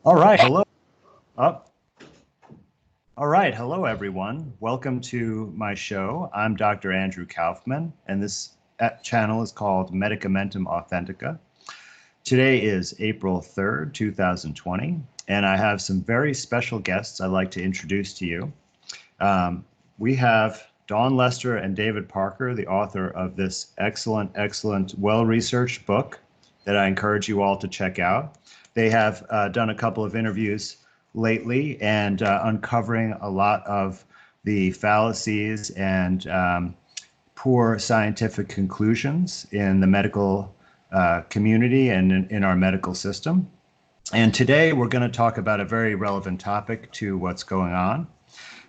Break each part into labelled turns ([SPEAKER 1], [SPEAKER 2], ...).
[SPEAKER 1] All right, hello. Up. All right, hello everyone. Welcome to my show. I'm Dr. Andrew Kaufman, and this channel is called Medicamentum Authentica. Today is April 3rd, 2020, and I have some very special guests I'd like to introduce to you. We have Dawn Lester and David Parker, the author of this excellent, well-researched book that I encourage you all to check out. They have done a couple of interviews lately and uncovering a lot of the fallacies and poor scientific conclusions in the medical community and in our medical system. And today we're going to talk about a very relevant topic to what's going on.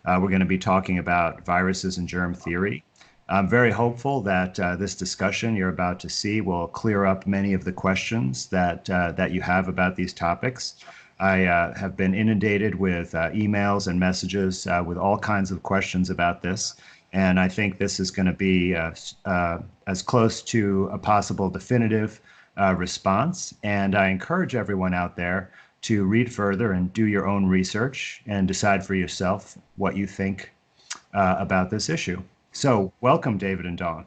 [SPEAKER 1] We're going to be talking about viruses and germ theory. I'm very hopeful that this discussion you're about to see will clear up many of the questions that you have about these topics. I have been inundated with emails and messages with all kinds of questions about this, and I think this is going to be as close to a possible definitive response. And I encourage everyone out there to read further and do your own research and decide for yourself what you think about this issue. So welcome, David and Dawn.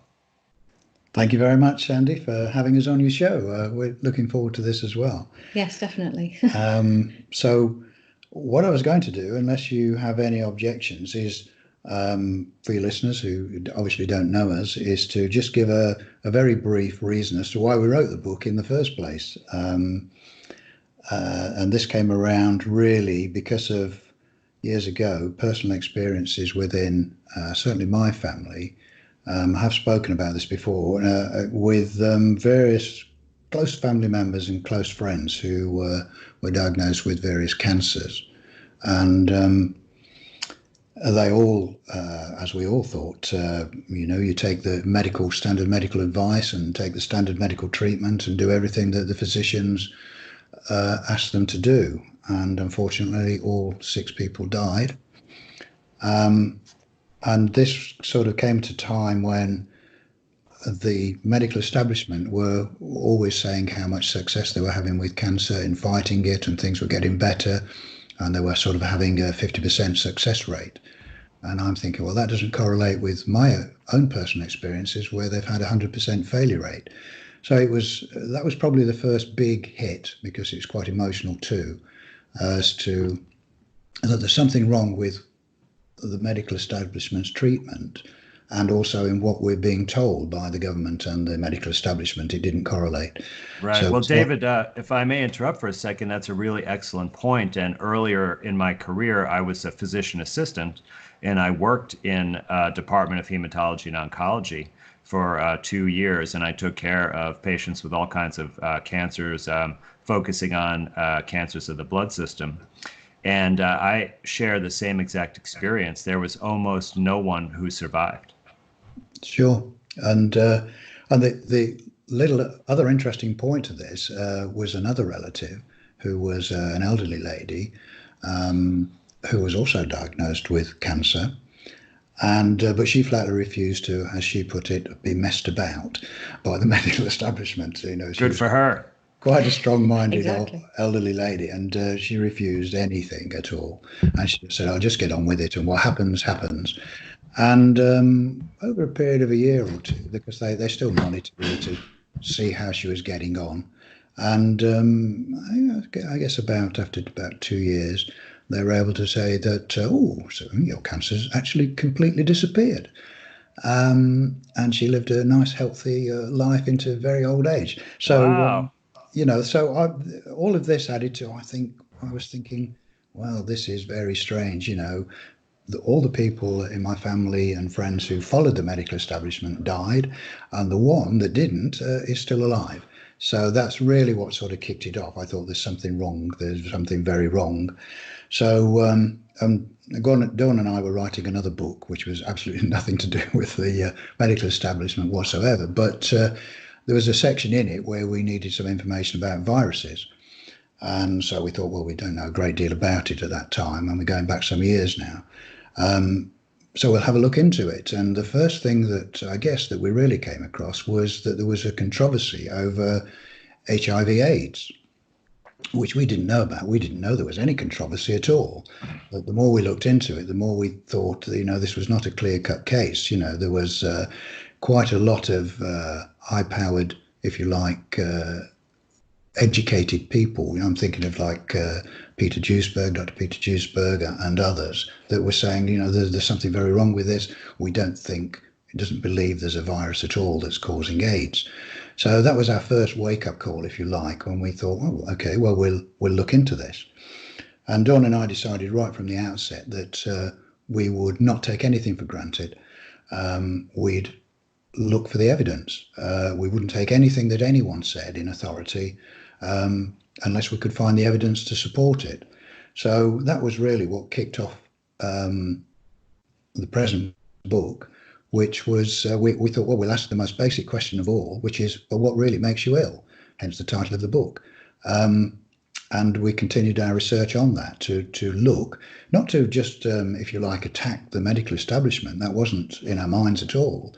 [SPEAKER 2] Thank you very much, Andy, for having us on your show. We're looking forward to this as well.
[SPEAKER 3] Yes, definitely.
[SPEAKER 2] So what I was going to do, unless you have any objections, is for your listeners who obviously don't know us, is to just give a very brief reason as to why we wrote the book in the first place. And this came around really because of years ago, personal experiences within certainly my family. I've spoken about this before with various close family members and close friends who were diagnosed with various cancers. And they all, as we all thought, you take the standard medical advice and take the standard medical treatment and do everything that the physicians asked them to do. And unfortunately, all 6 people died. And this sort of came at a time when the medical establishment were always saying how much success they were having with cancer in fighting it, and things were getting better, and they were sort of having a 50% success rate. And I'm thinking, well, that doesn't correlate with my own personal experiences where they've had a 100% failure rate. So that was probably the first big hit, because it's quite emotional too, as to that there's something wrong with the medical establishment's treatment, and also in what we're being told by the government and the medical establishment. It didn't correlate.
[SPEAKER 1] Right. So, well, David, if I may interrupt for a second, that's a really excellent point. And earlier in my career, I was a physician assistant, and I worked in Department of Hematology and Oncology for 2 years, and I took care of patients with all kinds of cancers, focusing on cancers of the blood system. And I share the same exact experience. There was almost no one who survived.
[SPEAKER 2] Sure. And the little other interesting point of this was another relative who was an elderly lady who was also diagnosed with cancer. And but she flatly refused to, as she put it, be messed about by the medical establishment.
[SPEAKER 1] Good for her.
[SPEAKER 2] Quite a strong-minded
[SPEAKER 3] Exactly.
[SPEAKER 2] elderly lady, and she refused anything at all. And she said, "I'll just get on with it, and what happens, happens." And over a period of a year or two, because they still monitored her to see how she was getting on, and I guess after about 2 years, they were able to say that, so your cancer's actually completely disappeared. And she lived a nice, healthy life into very old age. So.
[SPEAKER 1] Wow.
[SPEAKER 2] All of this added to, I was thinking, well, this is very strange. All the people in my family and friends who followed the medical establishment died, and the one that didn't is still alive. So that's really what sort of kicked it off. I thought there's something wrong. There's something very wrong. So Dawn and I were writing another book, which was absolutely nothing to do with the medical establishment whatsoever. But there was a section in it where we needed some information about viruses. And so we thought, well, we don't know a great deal about it at that time, and we're going back some years now. So we'll have a look into it. And the first thing that I guess that we really came across was that there was a controversy over HIV/AIDS. which we didn't know about. We didn't know there was any controversy at all. But the more we looked into it, the more we thought, this was not a clear-cut case. There was quite a lot of high-powered, if you like, educated people. I'm thinking of like Peter Duisberg, Dr. Peter Duisberg, and others that were saying, there's something very wrong with this. We doesn't believe there's a virus at all that's causing AIDS. So that was our first wake-up call, if you like, when we thought, okay, well, we'll look into this. And Dawn and I decided right from the outset that we would not take anything for granted. We'd look for the evidence. We wouldn't take anything that anyone said in authority unless we could find the evidence to support it. So that was really what kicked off the present book, which was we thought, well, we'll ask the most basic question of all, which is, well, what really makes you ill? Hence the title of the book. And we continued our research on that to look, not to just, if you like, attack the medical establishment. That wasn't in our minds at all,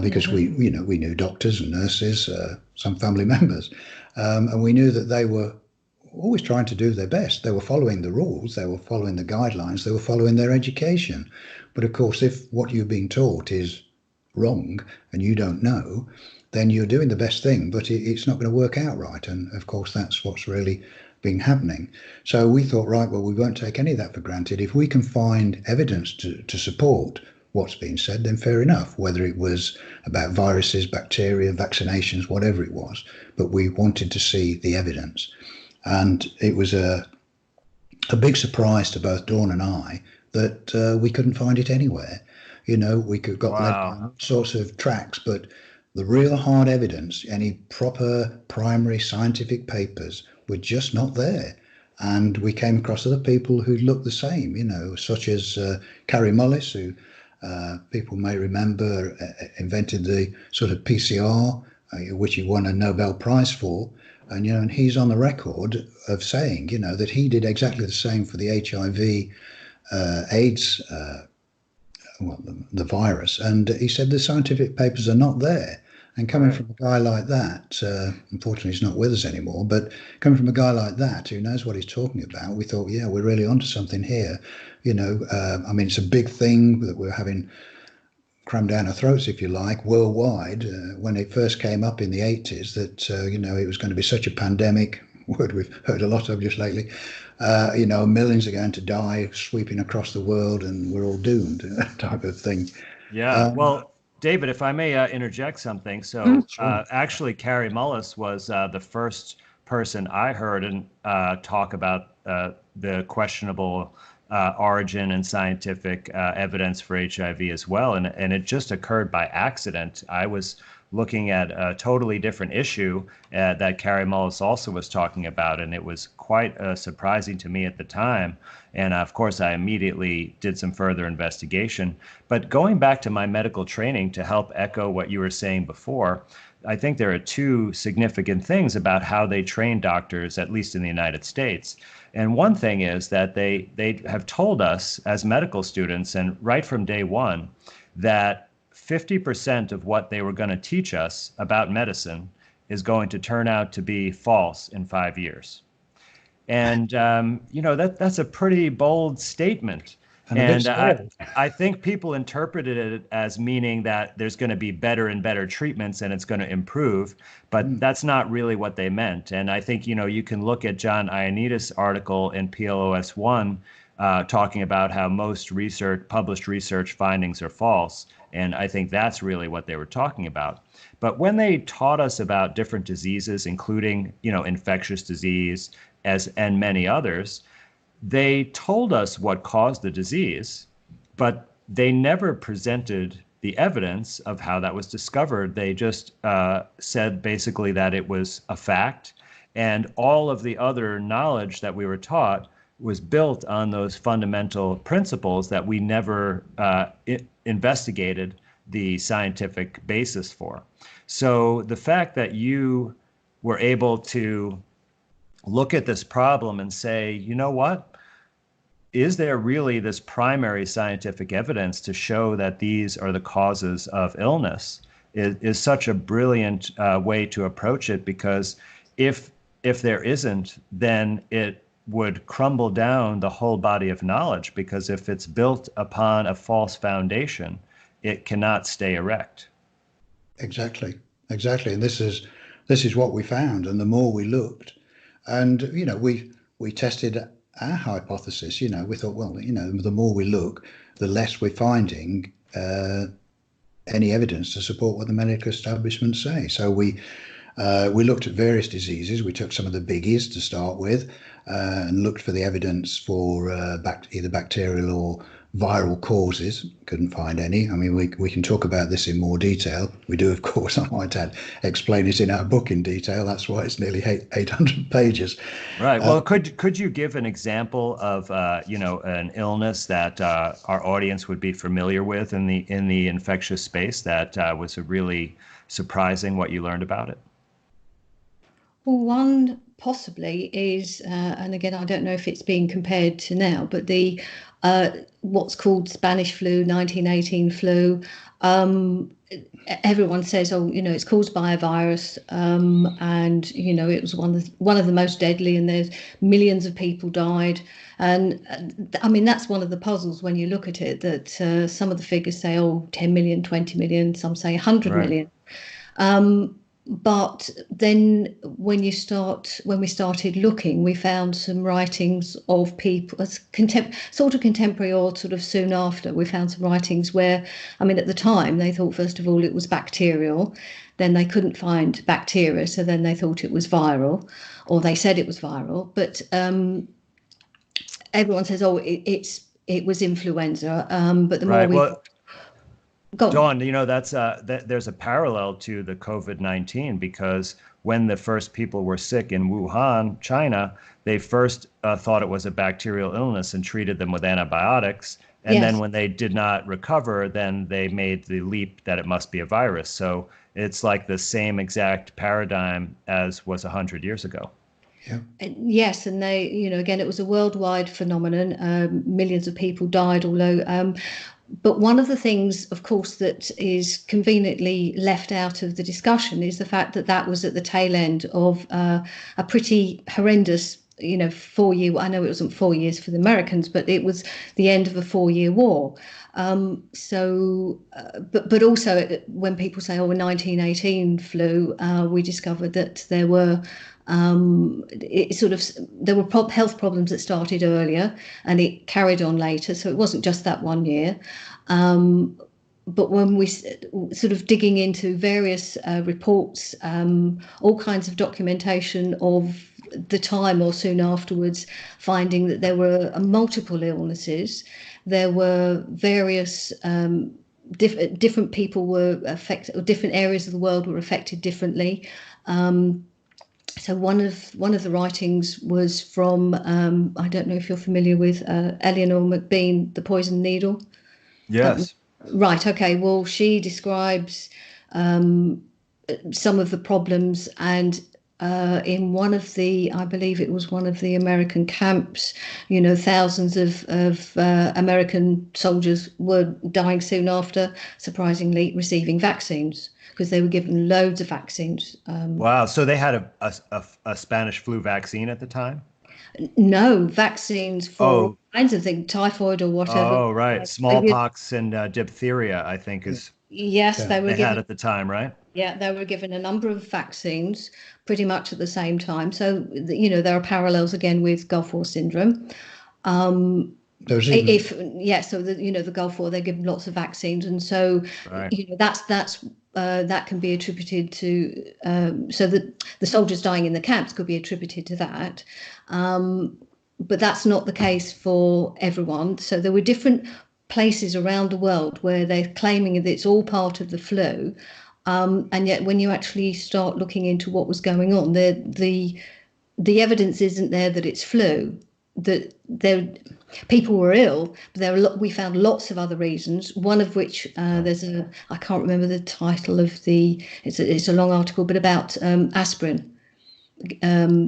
[SPEAKER 2] because we knew doctors and nurses, some family members, and we knew that they were always trying to do their best. They were following the rules, they were following the guidelines, they were following their education. But of course, if what you're being taught is wrong and you don't know, then you're doing the best thing, but it's not going to work out right. And of course, that's what's really been happening. So we thought, right, well, we won't take any of that for granted. If we can find evidence to support what's being said, then fair enough, whether it was about viruses, bacteria, vaccinations, whatever it was. But we wanted to see the evidence. And it was a big surprise to both Dawn and I that we couldn't find it anywhere. We got led down all sorts of tracks, but the real hard evidence, any proper primary scientific papers, were just not there. And we came across other people who looked the same, such as Carrie Mullis, who people may remember invented the sort of PCR, which he won a Nobel Prize for. And he's on the record of saying, that he did exactly the same for the HIV AIDS, the virus. And he said the scientific papers are not there. And coming from a guy like that, unfortunately he's not with us anymore, but coming from a guy like that who knows what he's talking about, we thought, yeah, we're really onto something here. It's a big thing that we're having crammed down our throats, if you like, worldwide. When it first came up in the 80s that, it was going to be such a pandemic, word we've heard a lot of just lately, millions are going to die sweeping across the world and we're all doomed, type of thing.
[SPEAKER 1] Yeah, well, David, if I may interject something. So sure. Actually, Carrie Mullis was the first person I heard talk about the questionable origin and scientific evidence for HIV as well. And it just occurred by accident. I was looking at a totally different issue that Carrie Mullis also was talking about, and it was quite surprising to me at the time. And of course, I immediately did some further investigation. But going back to my medical training, to help echo what you were saying before, I think there are two significant things about how they train doctors, at least in the United States. And one thing is that they have told us as medical students, and right from day one, that 50% of what they were going to teach us about medicine is going to turn out to be false in 5 years. And, that's a pretty bold statement. And I think people interpreted it as meaning that there's going to be better and better treatments and it's going to improve, but that's not really what they meant. And I think, you can look at John Ioannidis' article in PLOS One talking about how most published research findings are false. And I think that's really what they were talking about. But when they taught us about different diseases, including, infectious disease and many others, they told us what caused the disease, but they never presented the evidence of how that was discovered. They just said basically that it was a fact, and all of the other knowledge that we were taught was built on those fundamental principles that we never investigated the scientific basis for. So the fact that you were able to look at this problem and say, you know what? Is there really this primary scientific evidence to show that these are the causes of illness is such a brilliant way to approach it, because if if there isn't, then it would crumble down the whole body of knowledge, because if it's built upon a false foundation, it cannot stay erect.
[SPEAKER 2] Exactly, exactly. And this is what we found. And the more we looked, and we tested our hypothesis. We thought, well, the more we look, the less we're finding any evidence to support what the medical establishment say. So we looked at various diseases. We took some of the biggies to start with, and looked for the evidence for either bacterial or viral causes. Couldn't find any. I mean, we can talk about this in more detail. We do, of course. I might add, explain it in our book in detail. That's why it's nearly 800 pages.
[SPEAKER 1] Right. Well, could you give an example of an illness that our audience would be familiar with in the infectious space that was really surprising what you learned about it?
[SPEAKER 3] Well, one possibly is, and again, I don't know if it's being compared to now, but the what's called Spanish flu, 1918 flu. Everyone says, oh, it's caused by a virus, and it was one of the most deadly, and there's millions of people died. And I mean, that's one of the puzzles when you look at it, that some of the figures say, oh, 10 million, 20 million, some say 100 million. But then when we started looking, we found some writings of people sort of contemporary or sort of soon after. We found some writings where, I mean, at the time they thought, first of all, it was bacterial. Then they couldn't find bacteria, so then they thought it was viral, or they said it was viral. But everyone says, oh, it was influenza. But the more we
[SPEAKER 1] Dawn, that's there's a parallel to the COVID-19, because when the first people were sick in Wuhan, China, they first thought it was a bacterial illness and treated them with antibiotics. And then when they did not recover, then they made the leap that it must be a virus. So it's like the same exact paradigm as was 100 years ago.
[SPEAKER 3] Yeah. Yes, and they, again, it was a worldwide phenomenon. Millions of people died, although. But one of the things, of course, that is conveniently left out of the discussion is the fact that was at the tail end of a pretty horrendous, 4-year. I know it wasn't 4 years for the Americans, but it was the end of a 4-year war. But also when people say, oh, a 1918 flu, we discovered that there were health problems that started earlier and it carried on later. So it wasn't just that 1 year. But when we sort of digging into various reports, all kinds of documentation of the time or soon afterwards, finding that there were multiple illnesses, there were various different people were affected, or different areas of the world were affected differently. So one of the writings was from, I don't know if you're familiar with Eleanor McBean, The Poison Needle.
[SPEAKER 1] Yes.
[SPEAKER 3] Right. Okay. Well, she describes some of the problems, and in one of I believe it was one of the American camps, thousands of American soldiers were dying soon after, surprisingly, receiving vaccines, because they were given loads of vaccines.
[SPEAKER 1] Wow. So they had a Spanish flu vaccine at the time?
[SPEAKER 3] No, vaccines for all kinds of things, typhoid or whatever.
[SPEAKER 1] Oh, right. Smallpox and diphtheria, I think is.
[SPEAKER 3] Yes, they were
[SPEAKER 1] had at the time, right?
[SPEAKER 3] Yeah, they were given a number of vaccines pretty much at the same time. So, there are parallels again with Gulf War syndrome. So the Gulf War, they're given lots of vaccines, and so that can be attributed to so that the soldiers dying in the camps could be attributed to that. But that's not the case for everyone. So there were different places around the world where they're claiming that it's all part of the flu, and yet when you actually start looking into what was going on, the evidence isn't there that it's flu. That people were ill, but we found lots of other reasons. One of which I can't remember the title of it's a long article, but about aspirin.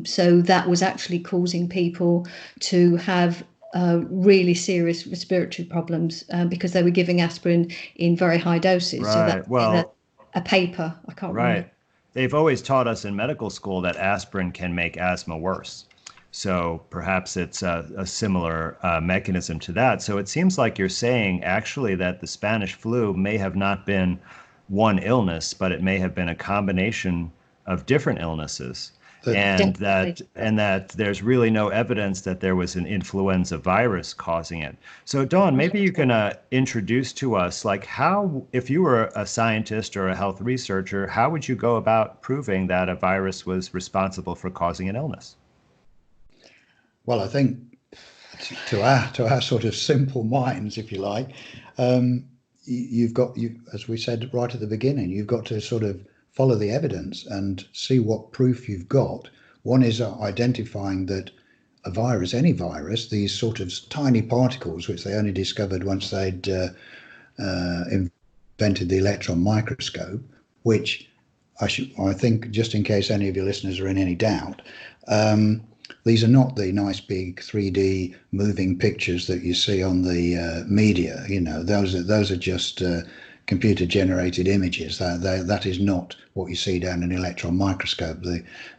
[SPEAKER 3] So that was actually causing people to have really serious respiratory problems because they were giving aspirin in very high doses.
[SPEAKER 1] Right.
[SPEAKER 3] So that a paper, I can't remember.
[SPEAKER 1] they've always taught us in medical school that aspirin can make asthma worse. So perhaps it's a similar mechanism to that. So it seems like you're saying actually that the Spanish flu may have not been one illness, but it may have been a combination of different illnesses. And that there's really no evidence that there was an influenza virus causing it. So Dawn, maybe you can introduce to us, like, how, if you were a scientist or a health researcher, how would you go about proving that a virus was responsible for causing an illness?
[SPEAKER 2] Well, I think to our sort of simple minds, if you like, you've got, as we said right at the beginning, you've got to sort of follow the evidence and see what proof you've got. One is identifying that a virus, any virus, these sort of tiny particles, which they only discovered once they'd invented the electron microscope, which I think, just in case any of your listeners are in any doubt, these are not the nice big 3D moving pictures that you see on the media. You know, those are just computer generated images. That is not what you see down an electron microscope.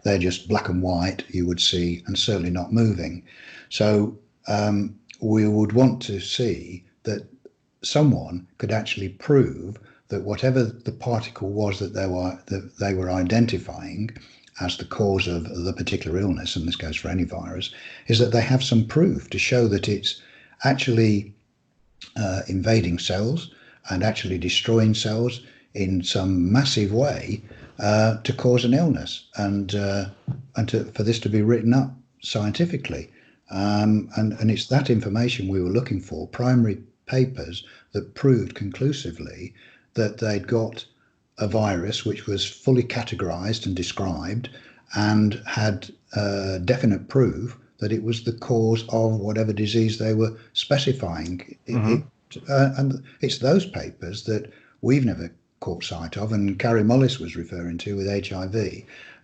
[SPEAKER 2] They're just black and white, you would see, and certainly not moving. So we would want to see that someone could actually prove that whatever the particle was that they were identifying as the cause of the particular illness, and this goes for any virus, is that they have some proof to show that it's actually invading cells and actually destroying cells in some massive way to cause an illness, and for this to be written up scientifically. And it's that information we were looking for, primary papers that proved conclusively that they'd got a virus which was fully categorized and described and had definite proof that it was the cause of whatever disease they were specifying. And it's those papers that we've never caught sight of, and Carrie Mullis was referring to with HIV.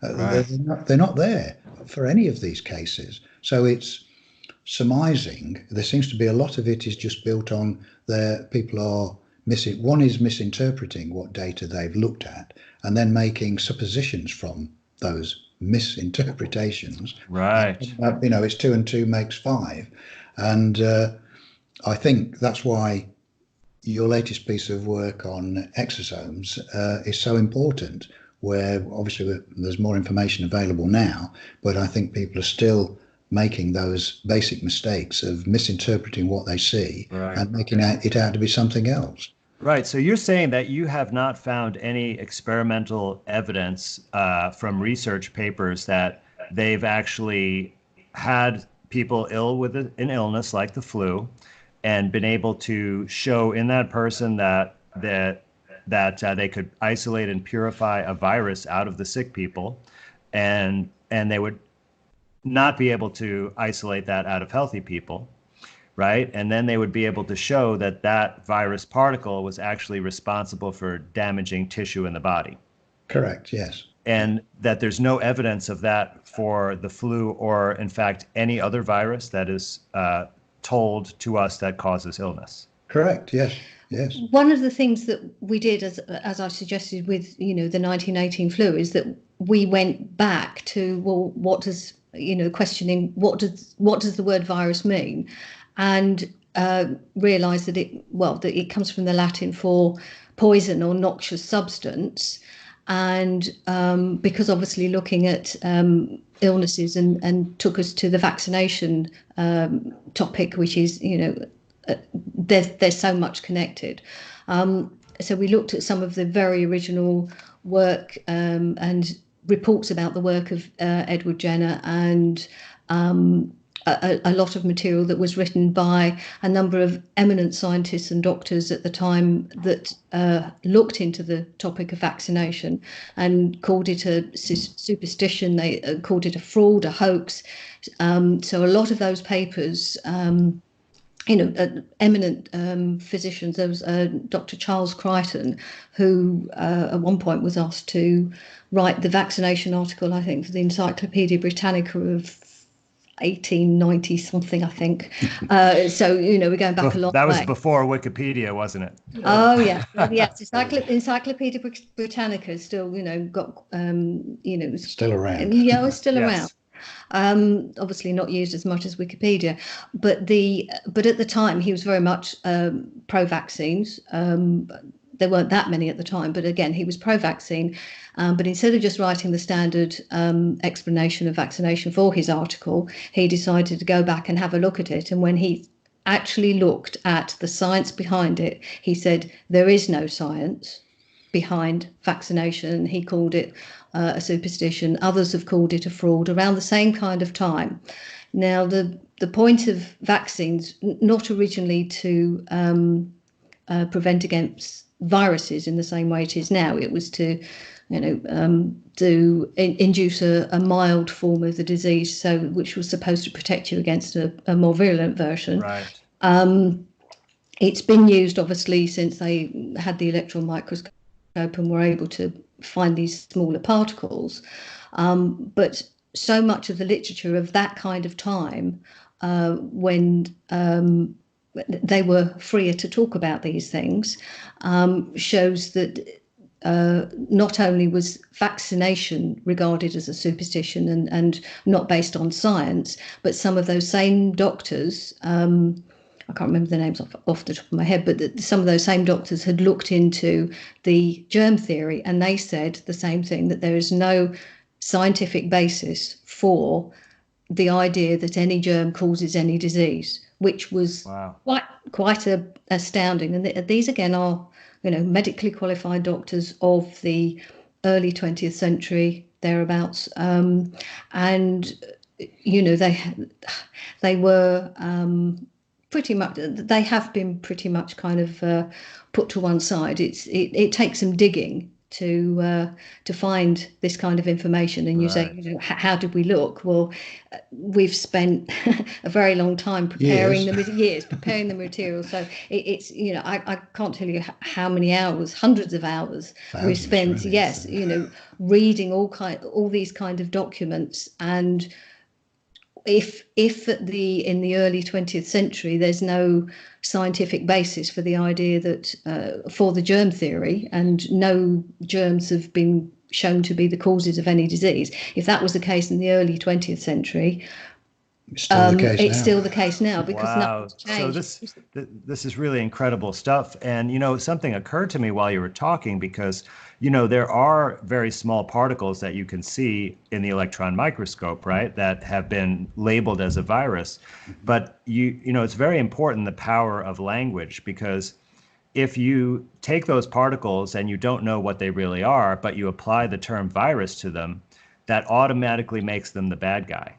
[SPEAKER 2] Right. They're not there for any of these cases. So it's surmising. There seems to be a lot of it is just built on people are missing. One is misinterpreting what data they've looked at and then making suppositions from those misinterpretations.
[SPEAKER 1] Right.
[SPEAKER 2] It's 2 and 2 makes 5. And I think that's why your latest piece of work on exosomes is so important, where obviously there's more information available now, but I think people are still making those basic mistakes of misinterpreting what they see and making it out to be something else.
[SPEAKER 1] Right. So you're saying that you have not found any experimental evidence from research papers that they've actually had people ill with an illness like the flu and been able to show in that person that they could isolate and purify a virus out of the sick people, and they would not be able to isolate that out of healthy people, right? And then they would be able to show that that virus particle was actually responsible for damaging tissue in the body.
[SPEAKER 2] Correct, yes.
[SPEAKER 1] And that there's no evidence of that for the flu or, in fact, any other virus that is told to us that causes illness.
[SPEAKER 2] Correct, yes. Yes.
[SPEAKER 3] One of the things that we did, as I suggested with, the 1918 flu, is that we went back to, well, what does, questioning what does the word virus mean, and realised that it comes from the Latin for poison or noxious substance, and because obviously looking at illnesses and took us to the vaccination topic, which is, there's so much connected. So we looked at some of the very original work and reports about the work of Edward Jenner, and a lot of material that was written by a number of eminent scientists and doctors at the time that looked into the topic of vaccination and called it a superstition. They called it a fraud, a hoax. So a lot of those papers, eminent physicians. There was Dr. Charles Crichton, who at one point was asked to write the vaccination article, I think, for the Encyclopedia Britannica of 1890 something, I think. So, we're going back a long way.
[SPEAKER 1] That was before Wikipedia, wasn't it?
[SPEAKER 3] Oh, yes. Well, yes. Encyclopedia Britannica is still, got,
[SPEAKER 2] still around.
[SPEAKER 3] Yeah, it's still
[SPEAKER 1] Yes.
[SPEAKER 3] around. Obviously not used as much as Wikipedia, but at the time he was very much pro-vaccines. There weren't that many at the time, but again, he was pro-vaccine. But instead of just writing the standard explanation of vaccination for his article, he decided to go back and have a look at it. And when he actually looked at the science behind it, he said there is no science behind vaccination. He called it a superstition. Others have called it a fraud around the same kind of time. Now, the point of vaccines, not originally to prevent against viruses in the same way it is now. It was to, induce a mild form of the disease, which was supposed to protect you against a more virulent version.
[SPEAKER 1] Right.
[SPEAKER 3] It's been used, obviously, since they had the electron microscope and were able to find these smaller particles. But so much of the literature of that kind of time, when they were freer to talk about these things, shows that not only was vaccination regarded as a superstition and not based on science, but some of those same doctors, I can't remember the names off the top of my head, but some of those same doctors had looked into the germ theory, and they said the same thing, that there is no scientific basis for the idea that any germ causes any disease, which was quite astounding. And these again are, medically qualified doctors of the early 20th century, thereabouts, and they were pretty much, they have been pretty much kind of put to one side. It takes some digging to find this kind of information. And you say, how did we look? Well, we've spent a very long time preparing preparing the material. So it's I can't tell you how many hours, hundreds of hours we've spent. Really, yes, reading all these kind of documents. And if in the early 20th century there's no scientific basis for the idea that for the germ theory, and no germs have been shown to be the causes of any disease, if that was the case in the early 20th century, it's still the case now, because nothing's changed.
[SPEAKER 1] So this is really incredible stuff. And something occurred to me while you were talking, because there are very small particles that you can see in the electron microscope, right, that have been labeled as a virus. But it's very important, the power of language, because if you take those particles and you don't know what they really are, but you apply the term virus to them, that automatically makes them the bad guy.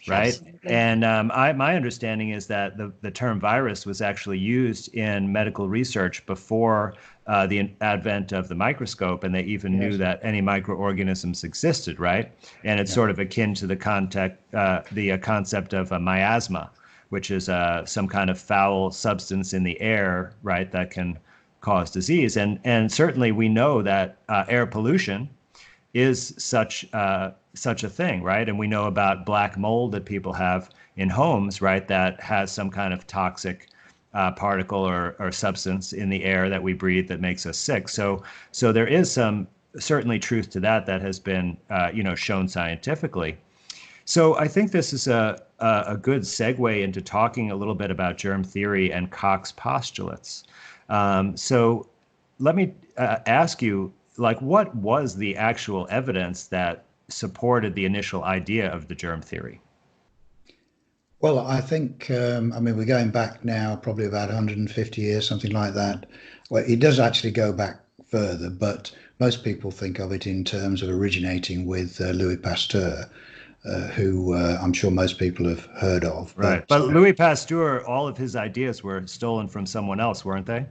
[SPEAKER 1] Right. Absolutely. And my understanding is that the term virus was actually used in medical research before the advent of the microscope, and they even knew that any microorganisms existed. Right. And it's sort of akin to the concept of a miasma, which is some kind of foul substance in the air, right, that can cause disease. And certainly we know that air pollution is such a thing, right? And we know about black mold that people have in homes, right, that has some kind of toxic particle or substance in the air that we breathe that makes us sick. So there is some certainly truth to that has been shown scientifically. So I think this is a good segue into talking a little bit about germ theory and Koch's postulates. So let me ask you, what was the actual evidence that supported the initial idea of the germ theory?
[SPEAKER 2] Well, I think, we're going back now probably about 150 years, something like that. Well, it does actually go back further, but most people think of it in terms of originating with Louis Pasteur, who I'm sure most people have heard of.
[SPEAKER 1] Right. But Louis Pasteur, all of his ideas were stolen from someone else, weren't they?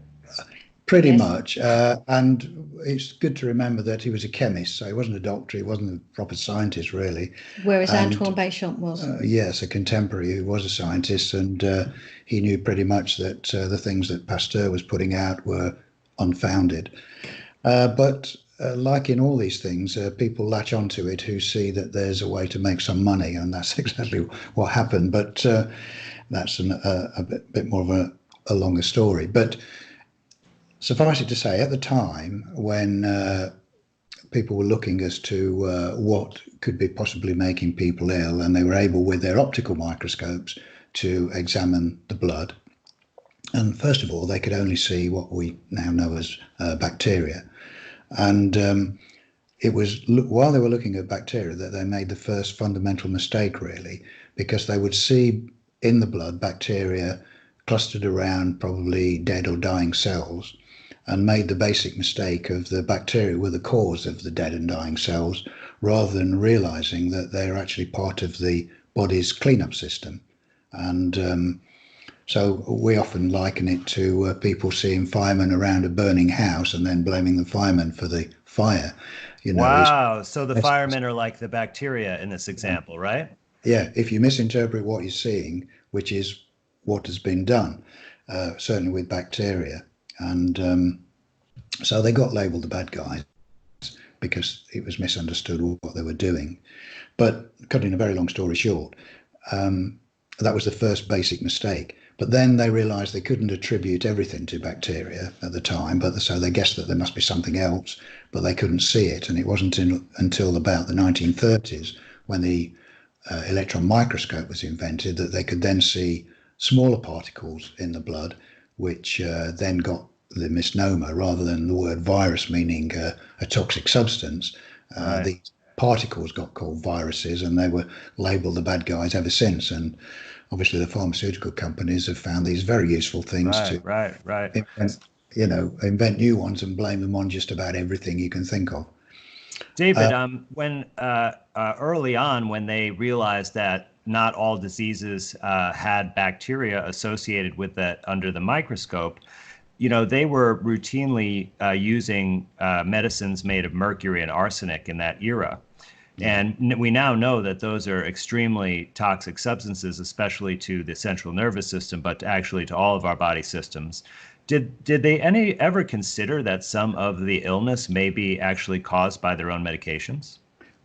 [SPEAKER 2] Pretty much. And it's good to remember that he was a chemist, so he wasn't a doctor, he wasn't a proper scientist, really.
[SPEAKER 3] Whereas Antoine Béchamp was.
[SPEAKER 2] Yes, a contemporary who was a scientist, and he knew pretty much that the things that Pasteur was putting out were unfounded. But like in all these things, people latch onto it who see that there's a way to make some money, and that's exactly what happened. But that's a bit more of a longer story. But suffice it to say, at the time when people were looking as to what could be possibly making people ill, and they were able with their optical microscopes to examine the blood, and first of all they could only see what we now know as bacteria. And it was while they were looking at bacteria that they made the first fundamental mistake, really, because they would see in the blood bacteria clustered around probably dead or dying cells, and made the basic mistake of the bacteria were the cause of the dead and dying cells, rather than realizing that they're actually part of the body's cleanup system. And so we often liken it to people seeing firemen around a burning house and then blaming the firemen for the fire.
[SPEAKER 1] Wow. So the firemen are like the bacteria in this example, right?
[SPEAKER 2] Yeah. If you misinterpret what you're seeing, which is what has been done, certainly with bacteria. And so they got labelled the bad guys because it was misunderstood what they were doing. But cutting a very long story short, that was the first basic mistake. But then they realised they couldn't attribute everything to bacteria at the time, so they guessed that there must be something else, but they couldn't see it. And it wasn't until about the 1930s, when the electron microscope was invented, that they could then see smaller particles in the blood, which then got the misnomer, rather than the word virus meaning a toxic substance.
[SPEAKER 1] Right.
[SPEAKER 2] These particles got called viruses, and they were labelled the bad guys ever since. And obviously the pharmaceutical companies have found these very useful things to invent new ones and blame them on just about everything you can think of.
[SPEAKER 1] David, when early on, when they realized that not all diseases had bacteria associated with that under the microscope, they were routinely using medicines made of mercury and arsenic in that era. And we now know that those are extremely toxic substances, especially to the central nervous system, but actually to all of our body systems. Did they ever consider that some of the illness may be actually caused by their own medications?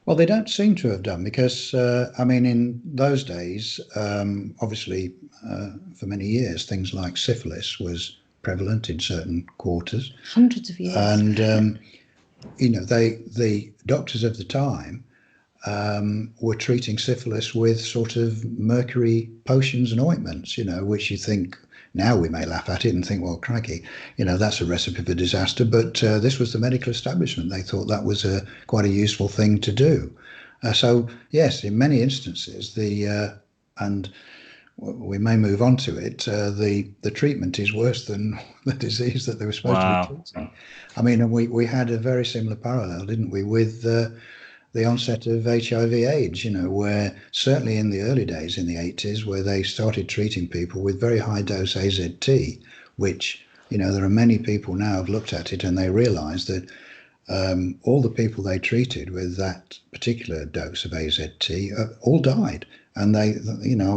[SPEAKER 2] Well, they don't seem to have done, because, in those days, obviously, for many years, things like syphilis was prevalent in certain quarters.
[SPEAKER 3] Hundreds of years.
[SPEAKER 2] And, the doctors of the time were treating syphilis with sort of mercury potions and ointments, which you think, now we may laugh at it and think, well, crikey, that's a recipe for disaster. But this was the medical establishment. They thought that was quite a useful thing to do. So, yes, in many instances, and we may move on to it, the treatment is worse than the disease that they were supposed to be treating. And we had a very similar parallel, didn't we, with the onset of HIV/AIDS, where certainly in the early days in the 80s, where they started treating people with very high dose AZT, which, there are many people now have looked at it and they realize that all the people they treated with that particular dose of AZT all died. And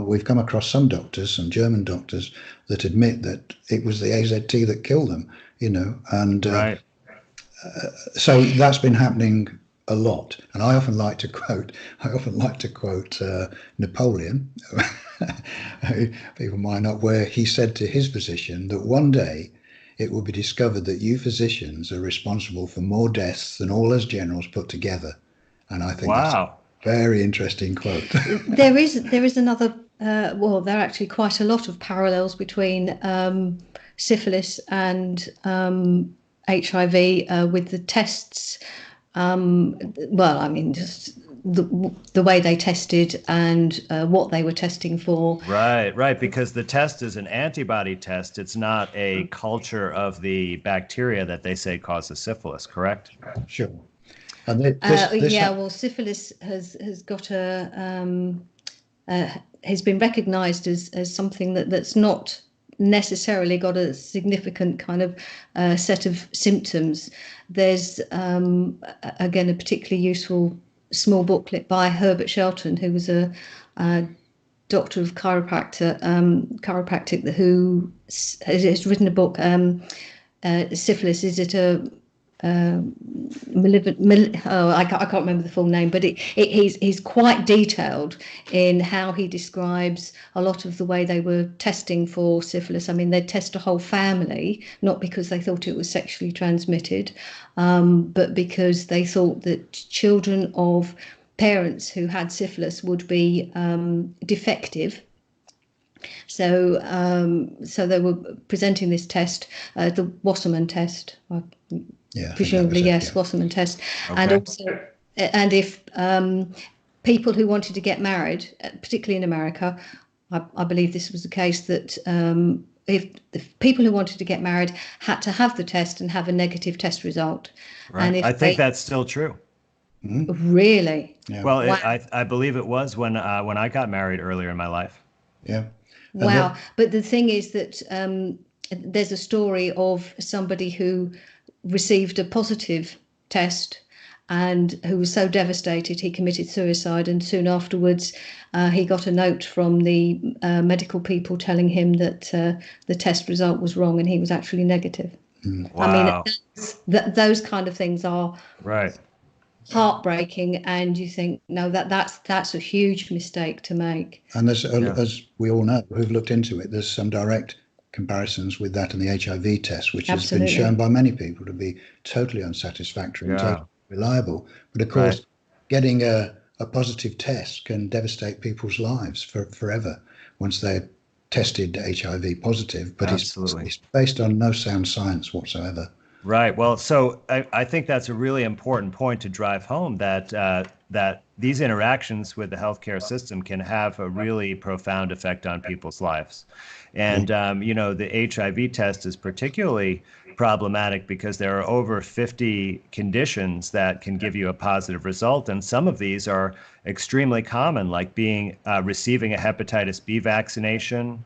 [SPEAKER 2] we've come across some doctors, some German doctors, that admit that it was the AZT that killed them, and
[SPEAKER 1] right.
[SPEAKER 2] So that's been happening a lot. And I often like to quote Napoleon, people might not, where he said to his physician that one day it will be discovered that you physicians are responsible for more deaths than all us generals put together. And I think that's a very interesting quote.
[SPEAKER 3] There is another, there are actually quite a lot of parallels between syphilis and HIV with the tests. Just the way they tested and what they were testing for.
[SPEAKER 1] Right. Because the test is an antibody test. It's not a culture of the bacteria that they say causes syphilis, correct?
[SPEAKER 2] Sure. And
[SPEAKER 3] syphilis has got has been recognised as something that's not necessarily got a significant kind of set of symptoms. There's again a particularly useful small booklet by Herbert Shelton, who was a doctor of chiropractic who has written a book, Syphilis, Is It a I can't remember the full name, but he's quite detailed in how he describes a lot of the way they were testing for syphilis. I mean, they'd test a whole family, not because they thought it was sexually transmitted, but because they thought that children of parents who had syphilis would be defective. So they were presenting this test, the Wasserman test. Presumably, yes, Wasserman test. Okay. And also, and if people who wanted to get married, particularly in America, I believe this was the case, that if the people who wanted to get married had to have the test and have a negative test result.
[SPEAKER 1] Right. And I think that's still true.
[SPEAKER 3] Really?
[SPEAKER 1] Yeah. Well, wow. I believe it was when I got married earlier in my life.
[SPEAKER 2] Yeah.
[SPEAKER 3] Wow. But the thing is that there's a story of somebody who received a positive test and who was so devastated he committed suicide, and soon afterwards he got a note from the medical people telling him that the test result was wrong and he was actually negative.
[SPEAKER 1] Wow.
[SPEAKER 3] I mean, those kind of things are
[SPEAKER 1] right.
[SPEAKER 3] heartbreaking, and you think, no, that's a huge mistake to make.
[SPEAKER 2] And there's, as we all know who've looked into it, there's some direct comparisons with that and the HIV test, which Absolutely. Has been shown by many people to be totally unsatisfactory and totally reliable. But of course, getting a positive test can devastate people's lives forever once they're tested HIV positive, but it's based on no sound science whatsoever.
[SPEAKER 1] Right. Well, so I think that's a really important point to drive home, that that these interactions with the healthcare system can have a really profound effect on people's lives. And, the HIV test is particularly problematic because there are over 50 conditions that can give you a positive result. And some of these are extremely common, like receiving a hepatitis B vaccination,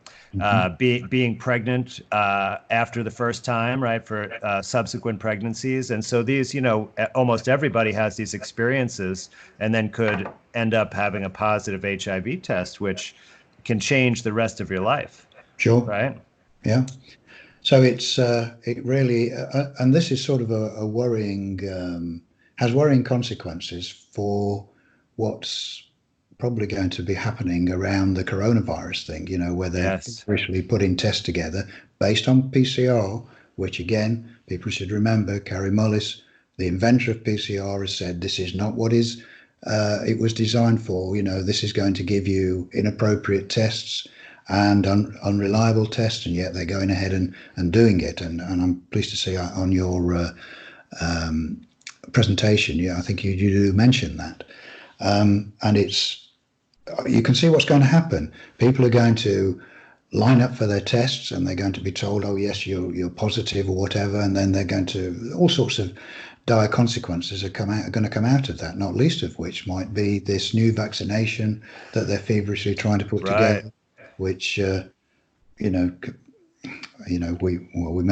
[SPEAKER 1] being pregnant after the first time, right, for subsequent pregnancies. And so these, almost everybody has these experiences and then could end up having a positive HIV test, which can change the rest of your life.
[SPEAKER 2] Sure.
[SPEAKER 1] Right.
[SPEAKER 2] Yeah. So it really, and this is sort of a worrying, has worrying consequences for what's probably going to be happening around the coronavirus thing, where they're officially putting tests together based on PCR, which again, people should remember, Carrie Mullis, the inventor of PCR, has said this is not what it was designed for. This is going to give you inappropriate tests and unreliable tests, and yet they're going ahead and doing it. And I'm pleased to see on your presentation, I think you do mention that. And you can see what's going to happen. People are going to line up for their tests and they're going to be told, oh yes, you're positive or whatever, and then they're going to, all sorts of dire consequences are going to come out of that, not least of which might be this new vaccination that they're feverishly trying to put together, which we may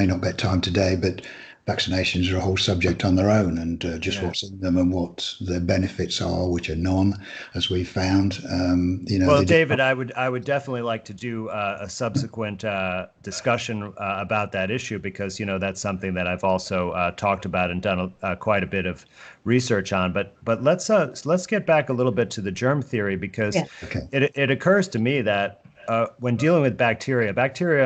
[SPEAKER 2] not get time today, but vaccinations are a whole subject on their own, and just what's in them and what their benefits are, which are none, as we found.
[SPEAKER 1] Well, David, I would definitely like to do a subsequent discussion about that issue, because that's something that I've also talked about and done quite a bit of research on. But let's get back a little bit to the germ theory, because it occurs to me that when dealing with bacteria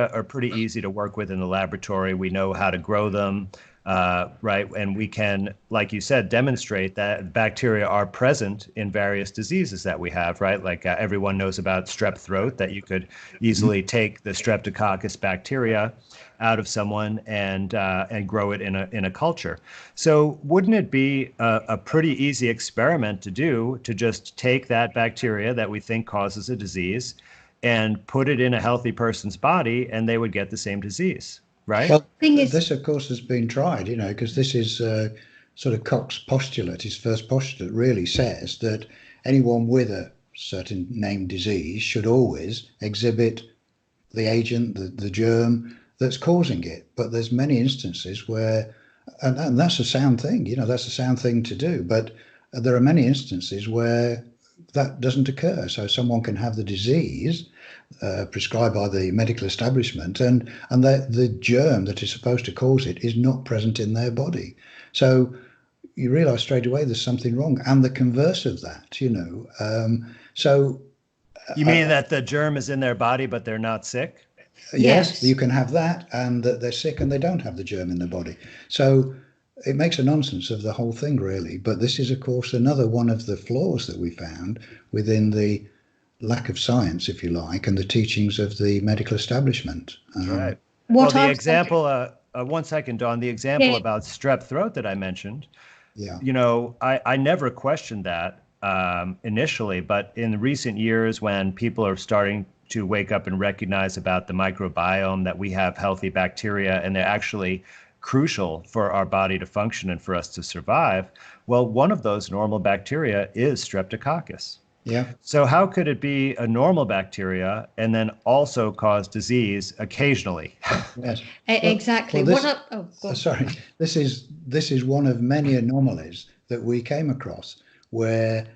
[SPEAKER 1] are pretty easy to work with in the laboratory. We know how to grow them. Right. And we can, like you said, demonstrate that bacteria are present in various diseases that we have. Right. Like everyone knows about strep throat, that you could easily take the streptococcus bacteria out of someone and grow it in a culture. So wouldn't it be a pretty easy experiment to do, to just take that bacteria that we think causes a disease and put it in a healthy person's body, and they would get the same disease? Right.
[SPEAKER 2] Well, this, of course, has been tried, because this is sort of Koch's postulate. His first postulate really says that anyone with a certain named disease should always exhibit the agent, the germ that's causing it. But there's many instances where, and that's a sound thing, that's a sound thing to do. But there are many instances where that doesn't occur. So someone can have the disease prescribed by the medical establishment, and the germ that is supposed to cause it is not present in their body. So you realize straight away there's something wrong, and the converse of that,
[SPEAKER 1] You mean that the germ is in their body, but they're not sick?
[SPEAKER 2] Yes, you can have that, and that they're sick and they don't have the germ in their body. So it makes a nonsense of the whole thing, really. But this is, of course, another one of the flaws that we found within the lack of science, if you like, and the teachings of the medical establishment.
[SPEAKER 1] Right. Well, the example, 1 second, Dawn, the example about strep throat that I mentioned, I never questioned that initially, but in recent years, when people are starting to wake up and recognize about the microbiome, that we have healthy bacteria and they're actually crucial for our body to function and for us to survive. Well, one of those normal bacteria is Streptococcus.
[SPEAKER 2] Yeah. So
[SPEAKER 1] how could it be a normal bacteria and then also cause disease occasionally?
[SPEAKER 3] Yes. Exactly.
[SPEAKER 2] Sorry, this is one of many anomalies that we came across where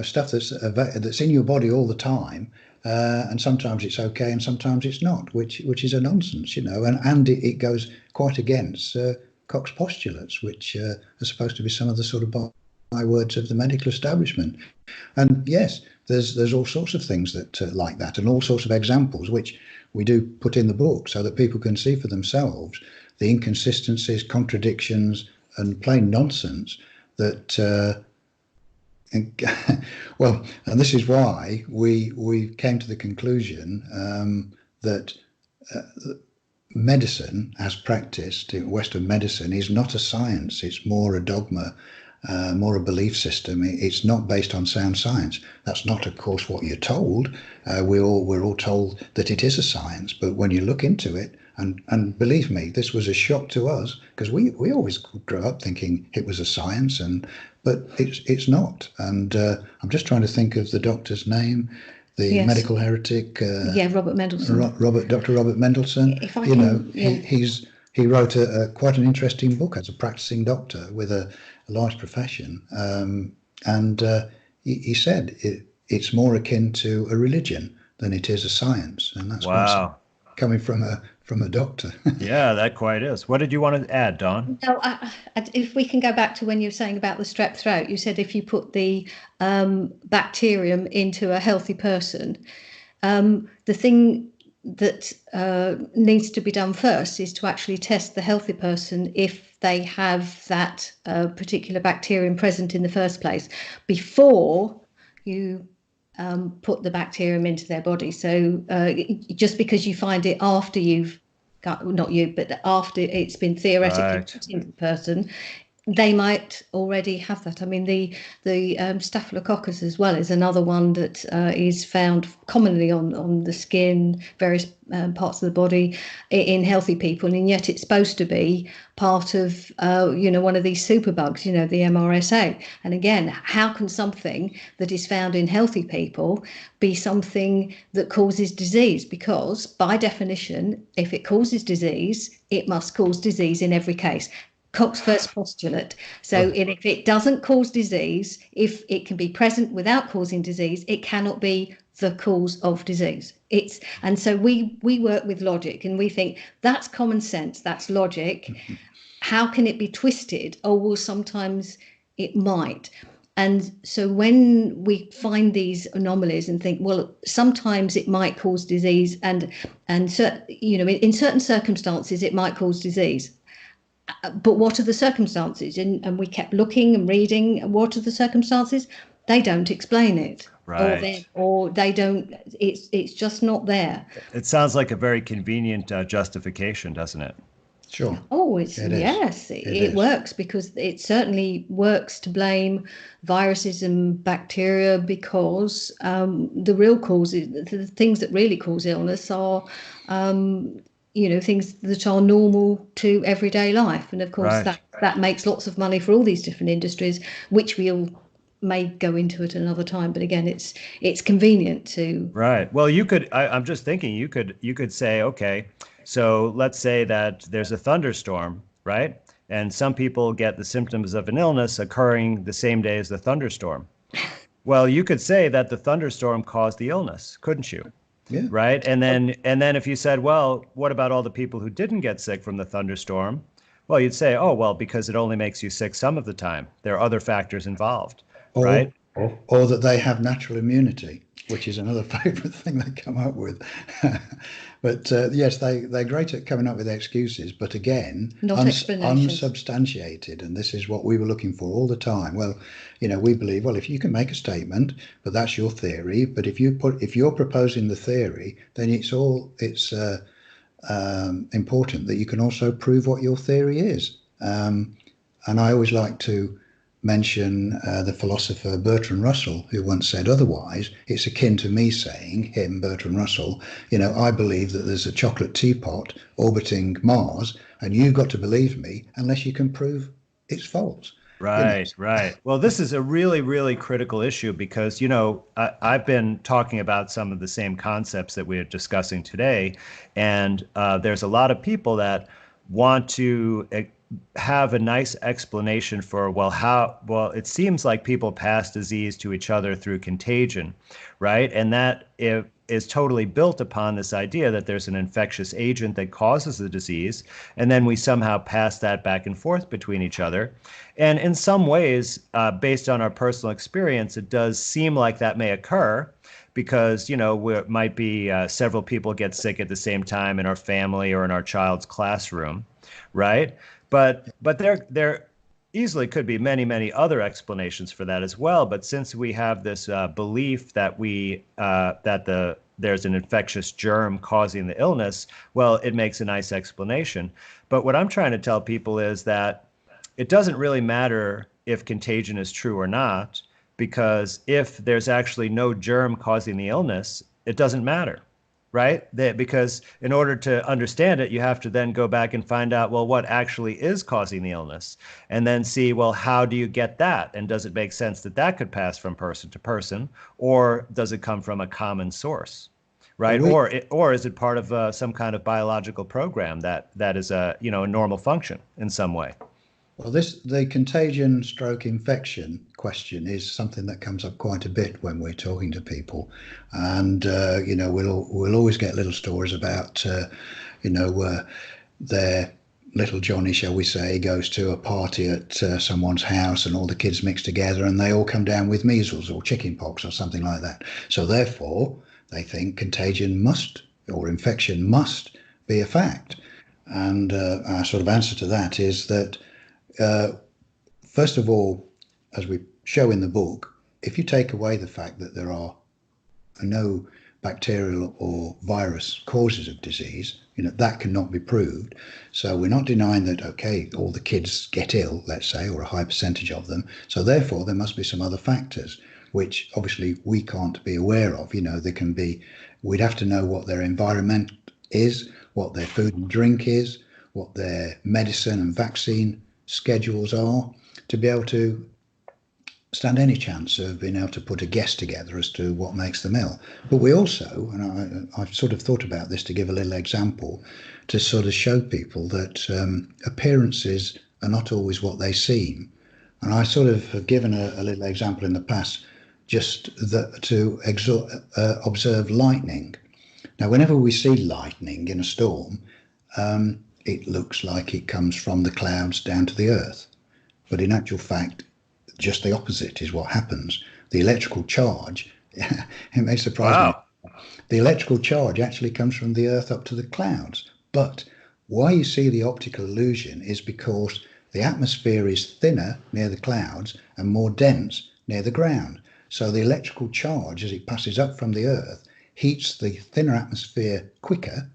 [SPEAKER 2] stuff that's in your body all the time, and sometimes it's okay and sometimes it's not, which is a nonsense, and it goes quite against Koch's postulates, which are supposed to be some of the sort of bywords of the medical establishment. And yes, there's all sorts of things that like that, and all sorts of examples which we do put in the book so that people can see for themselves the inconsistencies, contradictions, and plain nonsense that and this is why we came to the conclusion that medicine, as practiced in Western medicine, is not a science. It's more a dogma, more a belief system. It's not based on sound science. That's not, of course, what you're told. We're all told that it is a science, but when you look into it, and believe me, this was a shock to us, because we always grew up thinking it was a science, but it's not. And I'm just trying to think of the doctor's name, the medical heretic.
[SPEAKER 3] Robert Mendelssohn.
[SPEAKER 2] Dr. Robert Mendelssohn. He wrote quite an interesting book as a practicing doctor with a large profession, and he said it's more akin to a religion than it is a science, and that's coming from a doctor.
[SPEAKER 1] Yeah, that quite is. What did you want to add, Dawn?
[SPEAKER 3] No, if we can go back to when you were saying about the strep throat, you said if you put the bacterium into a healthy person, the thing that needs to be done first is to actually test the healthy person if they have that particular bacterium present in the first place before you put the bacterium into their body. So just because you find it after you've got, not you, but after it's been theoretically put into the person, they might already have that. I mean, the Staphylococcus as well is another one that is found commonly on the skin, various parts of the body in healthy people, and yet it's supposed to be part of one of these superbugs, the MRSA. And again, how can something that is found in healthy people be something that causes disease? Because by definition, if it causes disease, it must cause disease in every case. Koch's first postulate. So if it doesn't cause disease, if it can be present without causing disease, it cannot be the cause of disease. And so we work with logic, and we think that's common sense, that's logic. How can it be twisted? Oh, well, sometimes it might. And so when we find these anomalies and think, well, sometimes it might cause disease, and in certain circumstances it might cause disease. But what are the circumstances? And we kept looking and reading. What are the circumstances? They don't explain it,
[SPEAKER 1] right?
[SPEAKER 3] Or they don't. It's just not there.
[SPEAKER 1] It sounds like a very convenient justification, doesn't it?
[SPEAKER 2] Sure.
[SPEAKER 3] Oh, it works, because it certainly works to blame viruses and bacteria, because the real causes, the things that really cause illness, are things that are normal to everyday life. And of course, that makes lots of money for all these different industries, which we all may go into at another time. But again, it's convenient to.
[SPEAKER 1] Right. Well, I'm just thinking you could say, okay, so let's say that there's a thunderstorm, right? And some people get the symptoms of an illness occurring the same day as the thunderstorm. Well, you could say that the thunderstorm caused the illness, couldn't you?
[SPEAKER 2] Yeah.
[SPEAKER 1] Right. And then if you said, well, what about all the people who didn't get sick from the thunderstorm? Well, you'd say, oh, well, because it only makes you sick some of the time. There are other factors involved,
[SPEAKER 2] Or,
[SPEAKER 1] right?
[SPEAKER 2] or that they have natural immunity, which is another favourite thing they come up with. But yes, they're great at coming up with excuses, but again,
[SPEAKER 3] Not explanations.
[SPEAKER 2] unsubstantiated. And this is what we were looking for all the time. Well, we believe, well, if you can make a statement, but that's your theory. But if you're proposing the theory, then it's important that you can also prove what your theory is. And I always like to mention the philosopher Bertrand Russell, who once said otherwise. It's akin to me saying, Bertrand Russell, I believe that there's a chocolate teapot orbiting Mars, and you've got to believe me unless you can prove it's false.
[SPEAKER 1] Right, right. Well, this is a really, really critical issue because, I've been talking about some of the same concepts that we're discussing today, and there's a lot of people that want to have a nice explanation for, well, it seems like people pass disease to each other through contagion, right? And that is totally built upon this idea that there's an infectious agent that causes the disease, and then we somehow pass that back and forth between each other. And in some ways, based on our personal experience, it does seem like that may occur because, it might be several people get sick at the same time in our family or in our child's classroom, right? But there easily could be many, many other explanations for that as well. But since we have this belief that there's an infectious germ causing the illness, well, it makes a nice explanation. But what I'm trying to tell people is that it doesn't really matter if contagion is true or not, because if there's actually no germ causing the illness, it doesn't matter. Right? Because in order to understand it, you have to then go back and find out, well, what actually is causing the illness? And then see, well, how do you get that? And does it make sense that that could pass from person to person? Or does it come from a common source? Right? Or is it part of some kind of biological program that is a normal function in some way?
[SPEAKER 2] Well, the contagion stroke infection question is something that comes up quite a bit when we're talking to people, and we'll always get little stories about their little Johnny, shall we say, goes to a party at someone's house, and all the kids mix together, and they all come down with measles or chickenpox or something like that. So therefore, they think contagion or infection must be a fact. And our sort of answer to that is that. First of all, as we show in the book, if you take away the fact that there are no bacterial or virus causes of disease, that cannot be proved. So we're not denying that, okay, all the kids get ill, let's say, or a high percentage of them. So therefore, there must be some other factors, which obviously we can't be aware of. We'd have to know what their environment is, what their food and drink is, what their medicine and vaccine schedules are, to be able to stand any chance of being able to put a guess together as to what makes them ill. But we also, and I've sort of thought about this to give a little example, to sort of show people that appearances are not always what they seem. And I sort of have given a little example in the past, just to observe lightning. Now, whenever we see lightning in a storm, it looks like it comes from the clouds down to the earth. But in actual fact, just the opposite is what happens. The electrical charge, it may surprise me, the electrical charge actually comes from the earth up to the clouds. But why you see the optical illusion is because the atmosphere is thinner near the clouds and more dense near the ground. So the electrical charge, as it passes up from the earth, heats the thinner atmosphere quicker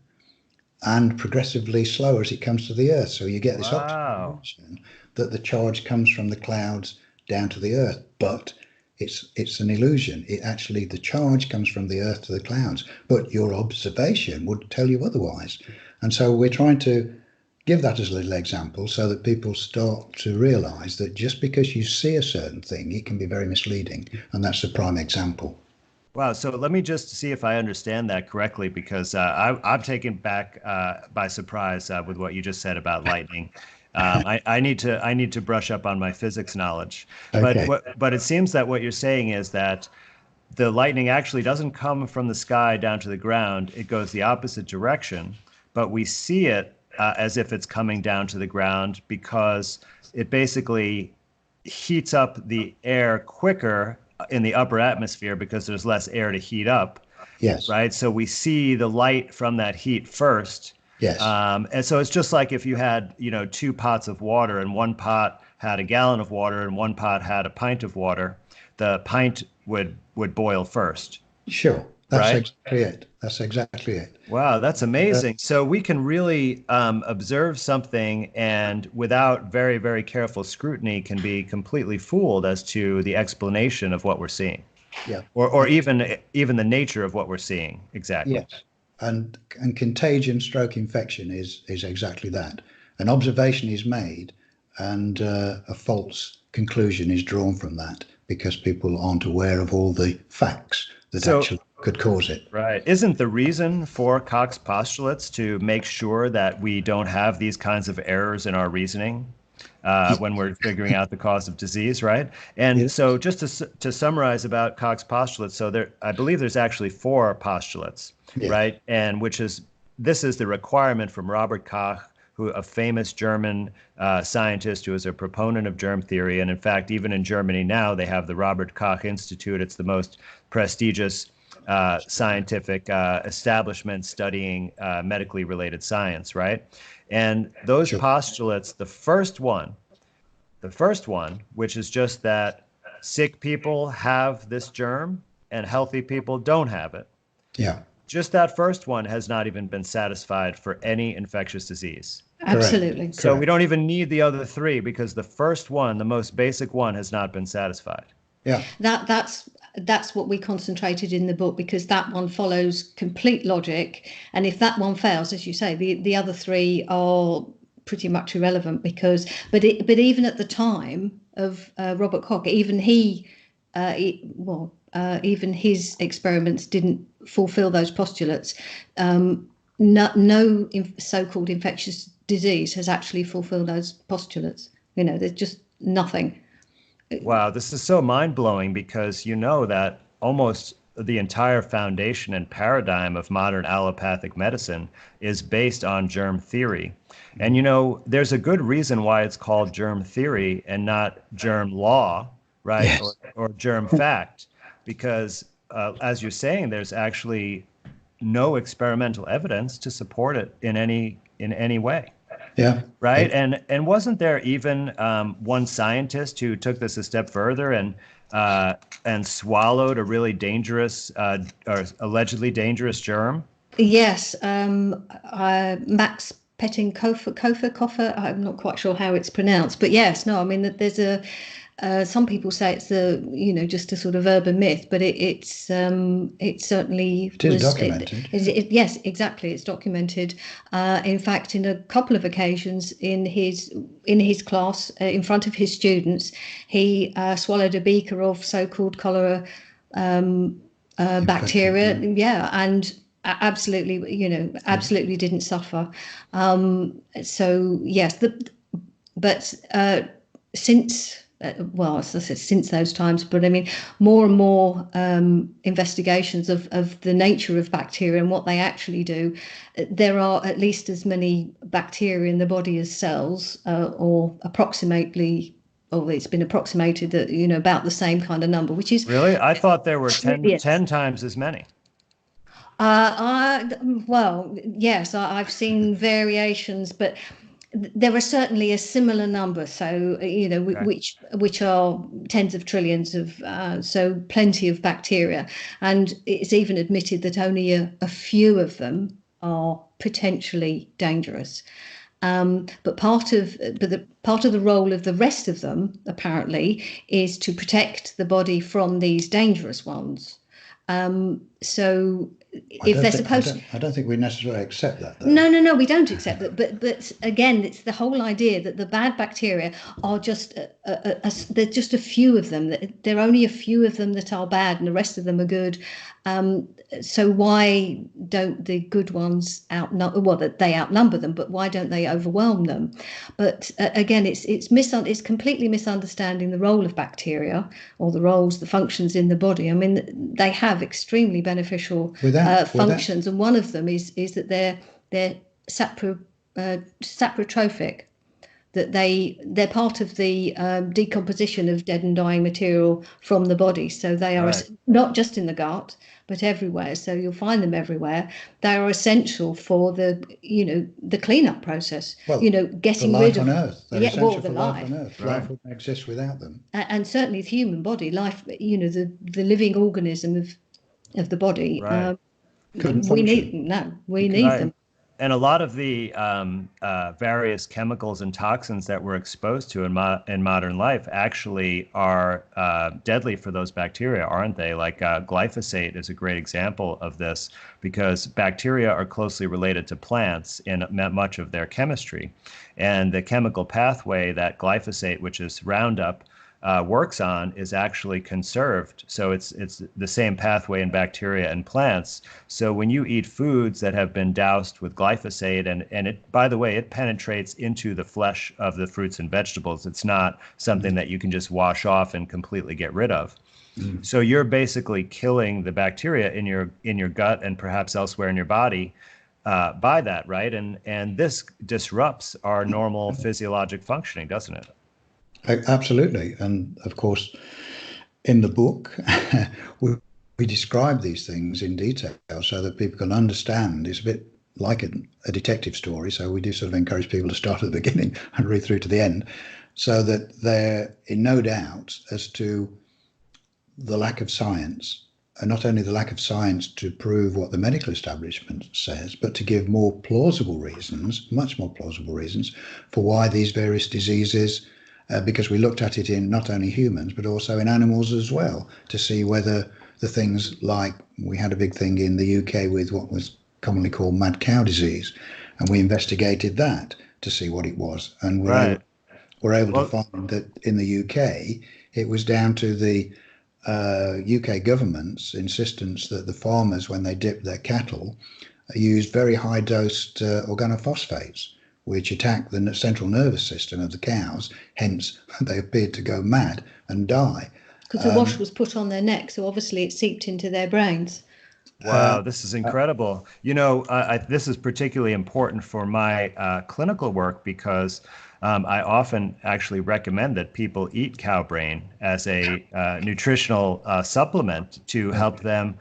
[SPEAKER 2] and progressively slower as it comes to the earth. So you get this optical illusion that the charge comes from the clouds down to the earth, but it's an illusion. The charge comes from the earth to the clouds, but your observation would tell you otherwise. And so we're trying to give that as a little example so that people start to realize that just because you see a certain thing, it can be very misleading. And that's a prime example.
[SPEAKER 1] Wow. So let me just see if I understand that correctly, because I'm taken back by surprise with what you just said about lightning. I need to brush up on my physics knowledge.
[SPEAKER 2] Okay.
[SPEAKER 1] But it seems that what you're saying is that the lightning actually doesn't come from the sky down to the ground. It goes the opposite direction, but we see it as if it's coming down to the ground because it basically heats up the air quicker in the upper atmosphere because there's less air to heat up.
[SPEAKER 2] Yes.
[SPEAKER 1] Right. So we see the light from that heat first.
[SPEAKER 2] Yes.
[SPEAKER 1] And so it's just like if you had, two pots of water and one pot had a gallon of water and one pot had a pint of water, the pint would boil first.
[SPEAKER 2] Sure. That's
[SPEAKER 1] right?
[SPEAKER 2] Exactly it. That's exactly it.
[SPEAKER 1] Wow, that's amazing. So we can really observe something and without very, very careful scrutiny can be completely fooled as to the explanation of what we're seeing.
[SPEAKER 2] Yeah.
[SPEAKER 1] Or even the nature of what we're seeing. Exactly.
[SPEAKER 2] Yes. And contagion stroke infection is exactly that. An observation is made and a false conclusion is drawn from that because people aren't aware of all the facts that actually could cause it.
[SPEAKER 1] Right. Isn't the reason for Koch's postulates to make sure that we don't have these kinds of errors in our reasoning when we're figuring out the cause of disease, right? And so just to summarize about Koch's postulates, so I believe there's actually 4 postulates, right? And this is the requirement from Robert Koch, a famous German scientist who is a proponent of germ theory. And in fact, even in Germany now, they have the Robert Koch Institute. It's the most prestigious scientific establishment studying medically related science, right? And those postulates, the first one, which is just that sick people have this germ and healthy people don't have it.
[SPEAKER 2] Yeah.
[SPEAKER 1] Just that first one has not even been satisfied for any infectious disease.
[SPEAKER 3] Absolutely.
[SPEAKER 2] Correct.
[SPEAKER 1] So we don't even need the other 3 because the first one, the most basic one, has not been satisfied.
[SPEAKER 2] Yeah.
[SPEAKER 3] That's what we concentrated in the book because that one follows complete logic, and if that one fails, as you say, the other 3 are pretty much irrelevant because but even at the time of Robert Koch, even even his experiments didn't fulfill those postulates. No so-called infectious disease has actually fulfilled those postulates. There's just nothing.
[SPEAKER 1] Wow, this is so mind-blowing because that almost the entire foundation and paradigm of modern allopathic medicine is based on germ theory. And there's a good reason why it's called germ theory and not germ law, right?
[SPEAKER 2] Yes.
[SPEAKER 1] Or germ fact, because as you're saying, there's actually no experimental evidence to support it in any way.
[SPEAKER 2] Yeah.
[SPEAKER 1] Right. And wasn't there even one scientist who took this a step further and swallowed a really dangerous or allegedly dangerous germ?
[SPEAKER 3] Yes. Max Pettenkofer. I'm not quite sure how it's pronounced, but yes. No, I mean there's some people say it's just a sort of urban myth, but it certainly
[SPEAKER 2] was documented.
[SPEAKER 3] Yes, exactly. It's documented. In fact, in a couple of occasions in his class, in front of his students, he swallowed a beaker of so-called cholera bacteria. Yeah, and absolutely didn't suffer. So yes, but since. As I said, since those times, but I mean, more and more investigations of the nature of bacteria and what they actually do. There are at least as many bacteria in the body as cells, or approximately, or it's been approximated that, about the same kind of number, which is...
[SPEAKER 1] Really? I thought there were 10 times as many.
[SPEAKER 3] Yes, I've seen variations, but there are certainly a similar number, so which are tens of trillions of, so plenty of bacteria, and it's even admitted that only a few of them are potentially dangerous. But part of the role of the rest of them apparently is to protect the body from these dangerous ones. So if they're supposed,
[SPEAKER 2] I don't think we necessarily accept that, though.
[SPEAKER 3] No, we don't accept that. But again, it's the whole idea that the bad bacteria are just there's just a few of them. There are only a few of them that are bad, and the rest of them are good. So why don't the good ones that they outnumber them, but why don't they overwhelm them? But again, it's completely misunderstanding the role of bacteria, or the functions in the body. I mean, they have extremely beneficial functions, and one of them is that they're saprotrophic, that they're part of the decomposition of dead and dying material from the body. So they are not just in the gut, but everywhere. So you'll find them everywhere. They are essential for the cleanup process.
[SPEAKER 2] Well,
[SPEAKER 3] getting
[SPEAKER 2] life
[SPEAKER 3] rid of
[SPEAKER 2] on Earth. They're essential for life on Earth.
[SPEAKER 1] Right.
[SPEAKER 2] Life wouldn't exist without them.
[SPEAKER 3] And certainly the human body, life, the living organism of the body.
[SPEAKER 1] Right.
[SPEAKER 3] We need them.
[SPEAKER 1] And a lot of the various chemicals and toxins that we're exposed to in modern life actually are deadly for those bacteria, aren't they? Like glyphosate is a great example of this, because bacteria are closely related to plants in much of their chemistry. And the chemical pathway that glyphosate, which is Roundup, works on, is actually conserved. So it's the same pathway in bacteria and plants. So when you eat foods that have been doused with glyphosate, and it, by the way, it penetrates into the flesh of the fruits and vegetables. It's not something that you can just wash off and completely get rid of. So you're basically killing the bacteria in your gut and perhaps elsewhere in your body by that, right? And this disrupts our normal physiologic functioning, doesn't it?
[SPEAKER 2] Absolutely. And of course, in the book, we describe these things in detail so that people can understand. It's a bit like a detective story. So we do sort of encourage people to start at the beginning and read through to the end, so that they're in no doubt as to the lack of science, and not only the lack of science to prove what the medical establishment says, but to give more plausible reasons, much more plausible reasons, for why these various diseases, because we looked at it in not only humans, but also in animals as well, to see whether the things like, we had a big thing in the UK with what was commonly called mad cow disease, and we investigated that to see what it was. And we're able to find that in the UK, it was down to the UK government's insistence that the farmers, when they dipped their cattle, used very high dosed organophosphates, which attack the central nervous system of the cows. Hence, they appeared to go mad and die.
[SPEAKER 3] Because the wash was put on their neck, so obviously it seeped into their brains.
[SPEAKER 1] Wow, this is incredible. This is particularly important for my clinical work, because I often actually recommend that people eat cow brain as a nutritional supplement to help them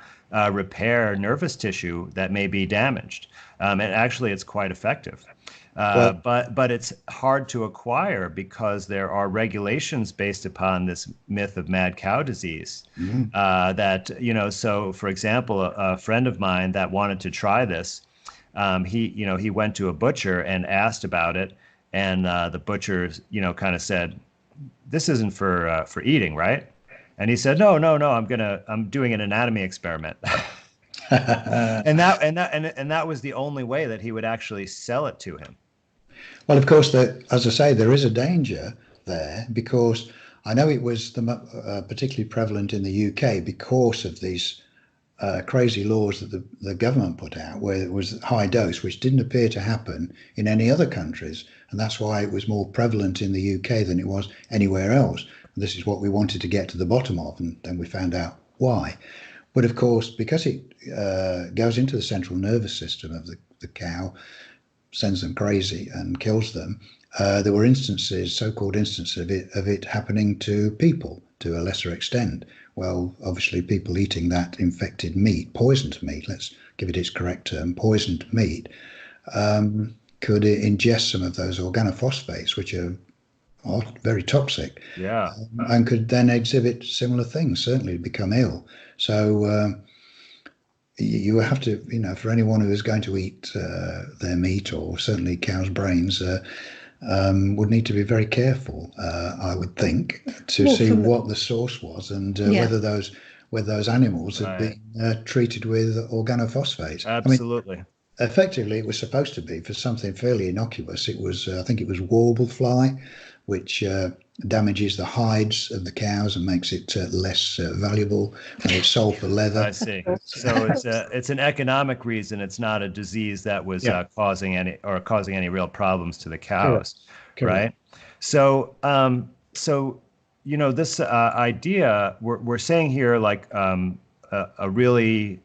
[SPEAKER 1] repair nervous tissue that may be damaged. And actually, it's quite effective. But it's hard to acquire because there are regulations based upon this myth of mad cow disease. So for example, a friend of mine that wanted to try this, he went to a butcher and asked about it, and the butcher, kind of said, "This isn't for eating, right?" And he said, "No, I'm doing an anatomy experiment." and that was the only way that he would actually sell it to him.
[SPEAKER 2] Well, of course, as I say, there is a danger there, because I know it was particularly prevalent in the UK because of these crazy laws that the government put out, where it was high dose, which didn't appear to happen in any other countries. And that's why it was more prevalent in the UK than it was anywhere else. And this is what we wanted to get to the bottom of, and then we found out why. But of course, because it goes into the central nervous system of the cow, sends them crazy and kills them, there were instances, so-called instances of it happening to people to a lesser extent. Well, obviously people eating that infected meat, poisoned meat, let's give it its correct term, poisoned meat, could ingest some of those organophosphates, which are very toxic, and could then exhibit similar things, certainly become ill. So you have to, for anyone who is going to eat their meat, or certainly cow's brains, would need to be very careful, I would think, to see what the source was, and whether those animals had been treated with organophosphates.
[SPEAKER 1] Absolutely.
[SPEAKER 2] I mean, effectively, it was supposed to be for something fairly innocuous. It was, I think it was warble fly, which damages the hides of the cows and makes it less valuable, and it's sold for leather.
[SPEAKER 1] I see. So it's an economic reason. It's not a disease that was causing any real problems to the cows,
[SPEAKER 2] Correct.
[SPEAKER 1] right? So this idea we're saying here, like a really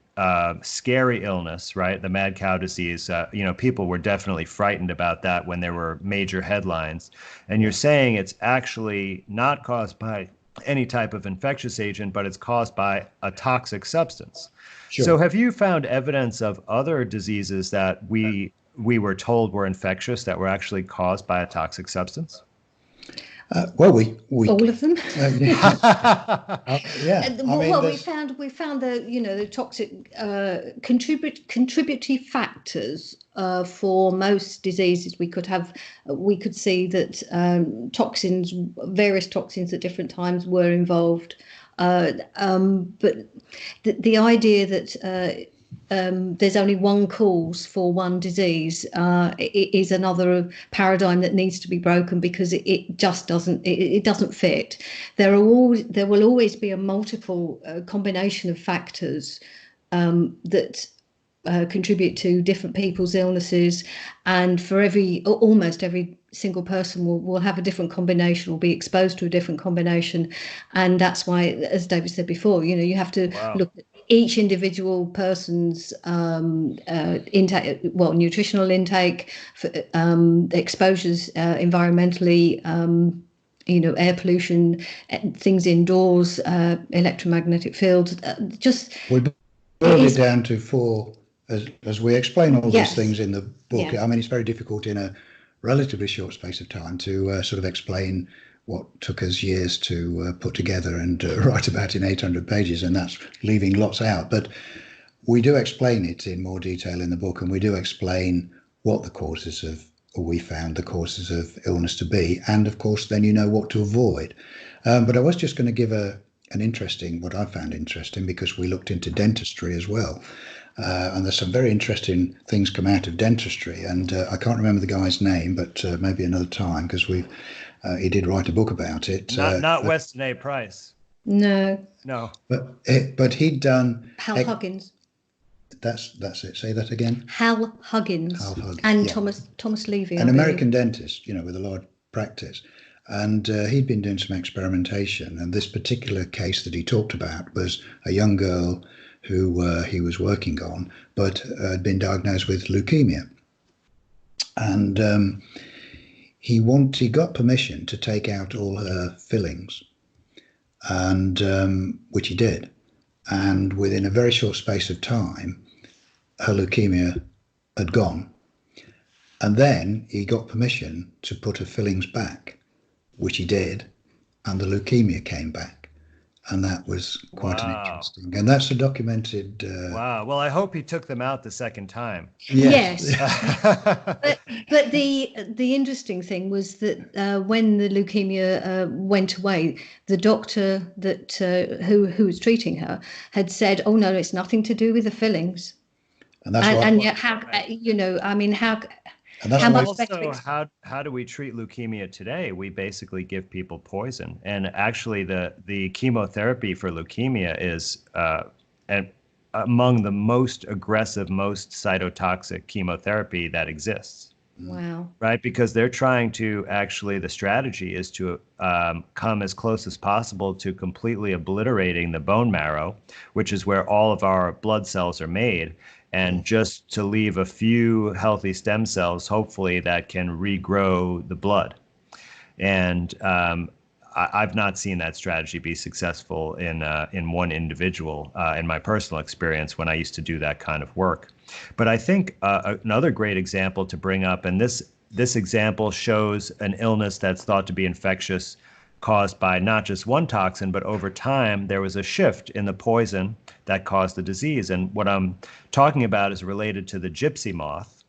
[SPEAKER 1] scary illness, right? The mad cow disease. People were definitely frightened about that when there were major headlines. And you're saying it's actually not caused by any type of infectious agent, but it's caused by a toxic substance.
[SPEAKER 2] Sure.
[SPEAKER 1] So have you found evidence of other diseases that we were told were infectious that were actually caused by a toxic substance?
[SPEAKER 2] Well, we
[SPEAKER 3] all of them.
[SPEAKER 2] Yeah.
[SPEAKER 3] We found the toxic contributory factors for most diseases. We could see that various toxins at different times were involved. But the idea that there's only one cause for one disease is another paradigm that needs to be broken, because it just doesn't fit. There will always be a multiple combination of factors that contribute to different people's illnesses, and for almost every single person will have a different combination, will be exposed to a different combination. And that's why, as David said before, you have to look at each individual person's intake, nutritional intake, exposures environmentally, air pollution, things indoors, electromagnetic fields.
[SPEAKER 2] We boiled it down to 4, as we explain all these things in the book.
[SPEAKER 3] Yeah.
[SPEAKER 2] I mean, it's very difficult in a relatively short space of time to sort of explain what took us years to put together and write about in 800 pages, and that's leaving lots out. But we do explain it in more detail in the book, and we do explain what the causes of illness to be, and of course then what to avoid. But I was just going to give what I found interesting, because we looked into dentistry as well. And there's some very interesting things come out of dentistry, and I can't remember the guy's name, but maybe another time, because he did write a book about it.
[SPEAKER 1] Not Weston A. Price.
[SPEAKER 3] No.
[SPEAKER 2] But he'd done
[SPEAKER 3] Hal Huggins.
[SPEAKER 2] That's it. Say that again.
[SPEAKER 3] Hal Huggins. And Thomas Levy.
[SPEAKER 2] An American dentist, with a large practice. And he'd been doing some experimentation. And this particular case that he talked about was a young girl who he was working on, but had been diagnosed with leukemia. And he got permission to take out all her fillings, and which he did. And within a very short space of time, her leukemia had gone. And then he got permission to put her fillings back, which he did, and the leukemia came back. And that was quite an interesting. And that's a documented...
[SPEAKER 1] Wow. Well, I hope he took them out the second time.
[SPEAKER 3] Yes. but the interesting thing was that when the leukemia went away, the doctor that who was treating her had said, "Oh no, it's nothing to do with the fillings."
[SPEAKER 2] And that's
[SPEAKER 3] and yet, how
[SPEAKER 1] how much better? How do we treat leukemia today? We basically give people poison, and actually the chemotherapy for leukemia is among the most aggressive, most cytotoxic chemotherapy that exists.
[SPEAKER 3] Wow.
[SPEAKER 1] Right, because they're trying to the strategy is to come as close as possible to completely obliterating the bone marrow, which is where all of our blood cells are made, and just to leave a few healthy stem cells, hopefully, that can regrow the blood. And I've not seen that strategy be successful in one individual in my personal experience when I used to do that kind of work. But I think another great example to bring up, and this example shows an illness that's thought to be infectious, caused by not just one toxin, but over time there was a shift in the poison that caused the disease. And what I'm talking about is related to the gypsy moth,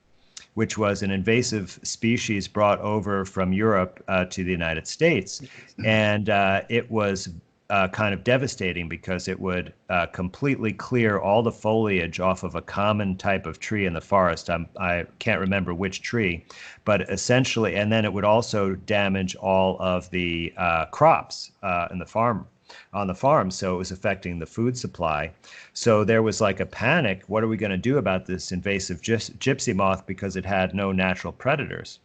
[SPEAKER 1] which was an invasive species brought over from Europe to the United States. And it was kind of devastating because it would completely clear all the foliage off of a common type of tree in the forest. I can't remember which tree, but essentially, and then it would also damage all of the crops in the farm. On the farm, so it was affecting the food supply. So there was like a panic. What are we going to do about this invasive gypsy moth because it had no natural predators?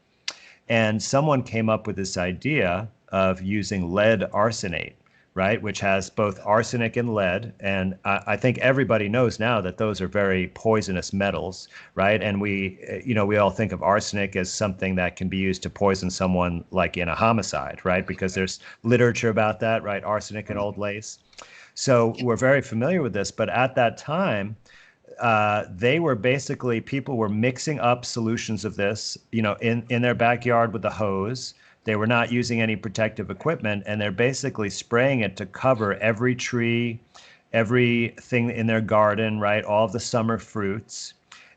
[SPEAKER 1] And someone came up with this idea of using lead arsenate, right, which has both arsenic and lead. And I think everybody knows now that those are very poisonous metals, right? And we all think of arsenic as something that can be used to poison someone like in a homicide, right? Because there's literature about that, right? Arsenic and old lace. So we're very familiar with this. But at that time, people were mixing up solutions of this, in their backyard with a hose. They were not using any protective equipment, and they're basically spraying it to cover every tree, everything in their garden, right? All of the summer fruits.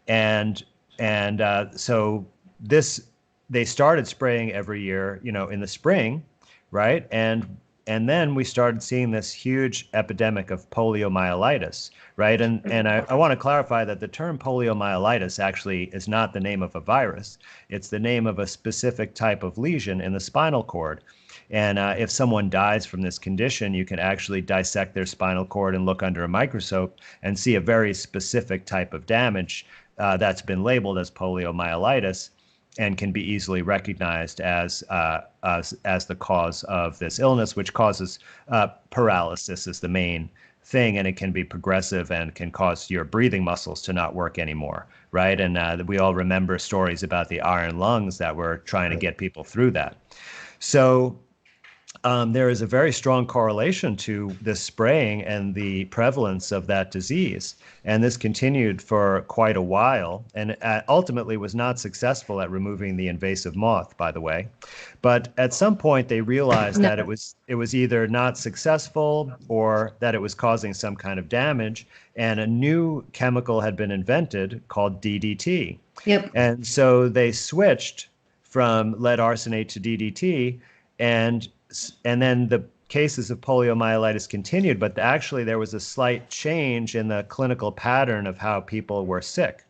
[SPEAKER 1] So they started spraying every year, in the spring, right? And then we started seeing this huge epidemic of poliomyelitis, right? And I want to clarify that the term poliomyelitis actually is not the name of a virus. It's the name of a specific type of lesion in the spinal cord. And if someone dies from this condition, you can actually dissect their spinal cord and look under a microscope and see a very specific type of damage that's been labeled as poliomyelitis, and can be easily recognized as the cause of this illness, which causes paralysis is the main thing, and it can be progressive and can cause your breathing muscles to not work anymore, right? And we all remember stories about the iron lungs that were trying to get people through that. So there is a very strong correlation to this spraying and the prevalence of that disease. And this continued for quite a while, and ultimately was not successful at removing the invasive moth, by the way. But at some point, they realized that it was either not successful or that it was causing some kind of damage. And a new chemical had been invented called DDT.
[SPEAKER 3] Yep.
[SPEAKER 1] And so they switched from lead arsenate to DDT, and then the cases of poliomyelitis continued, but actually there was a slight change in the clinical pattern of how people were sick,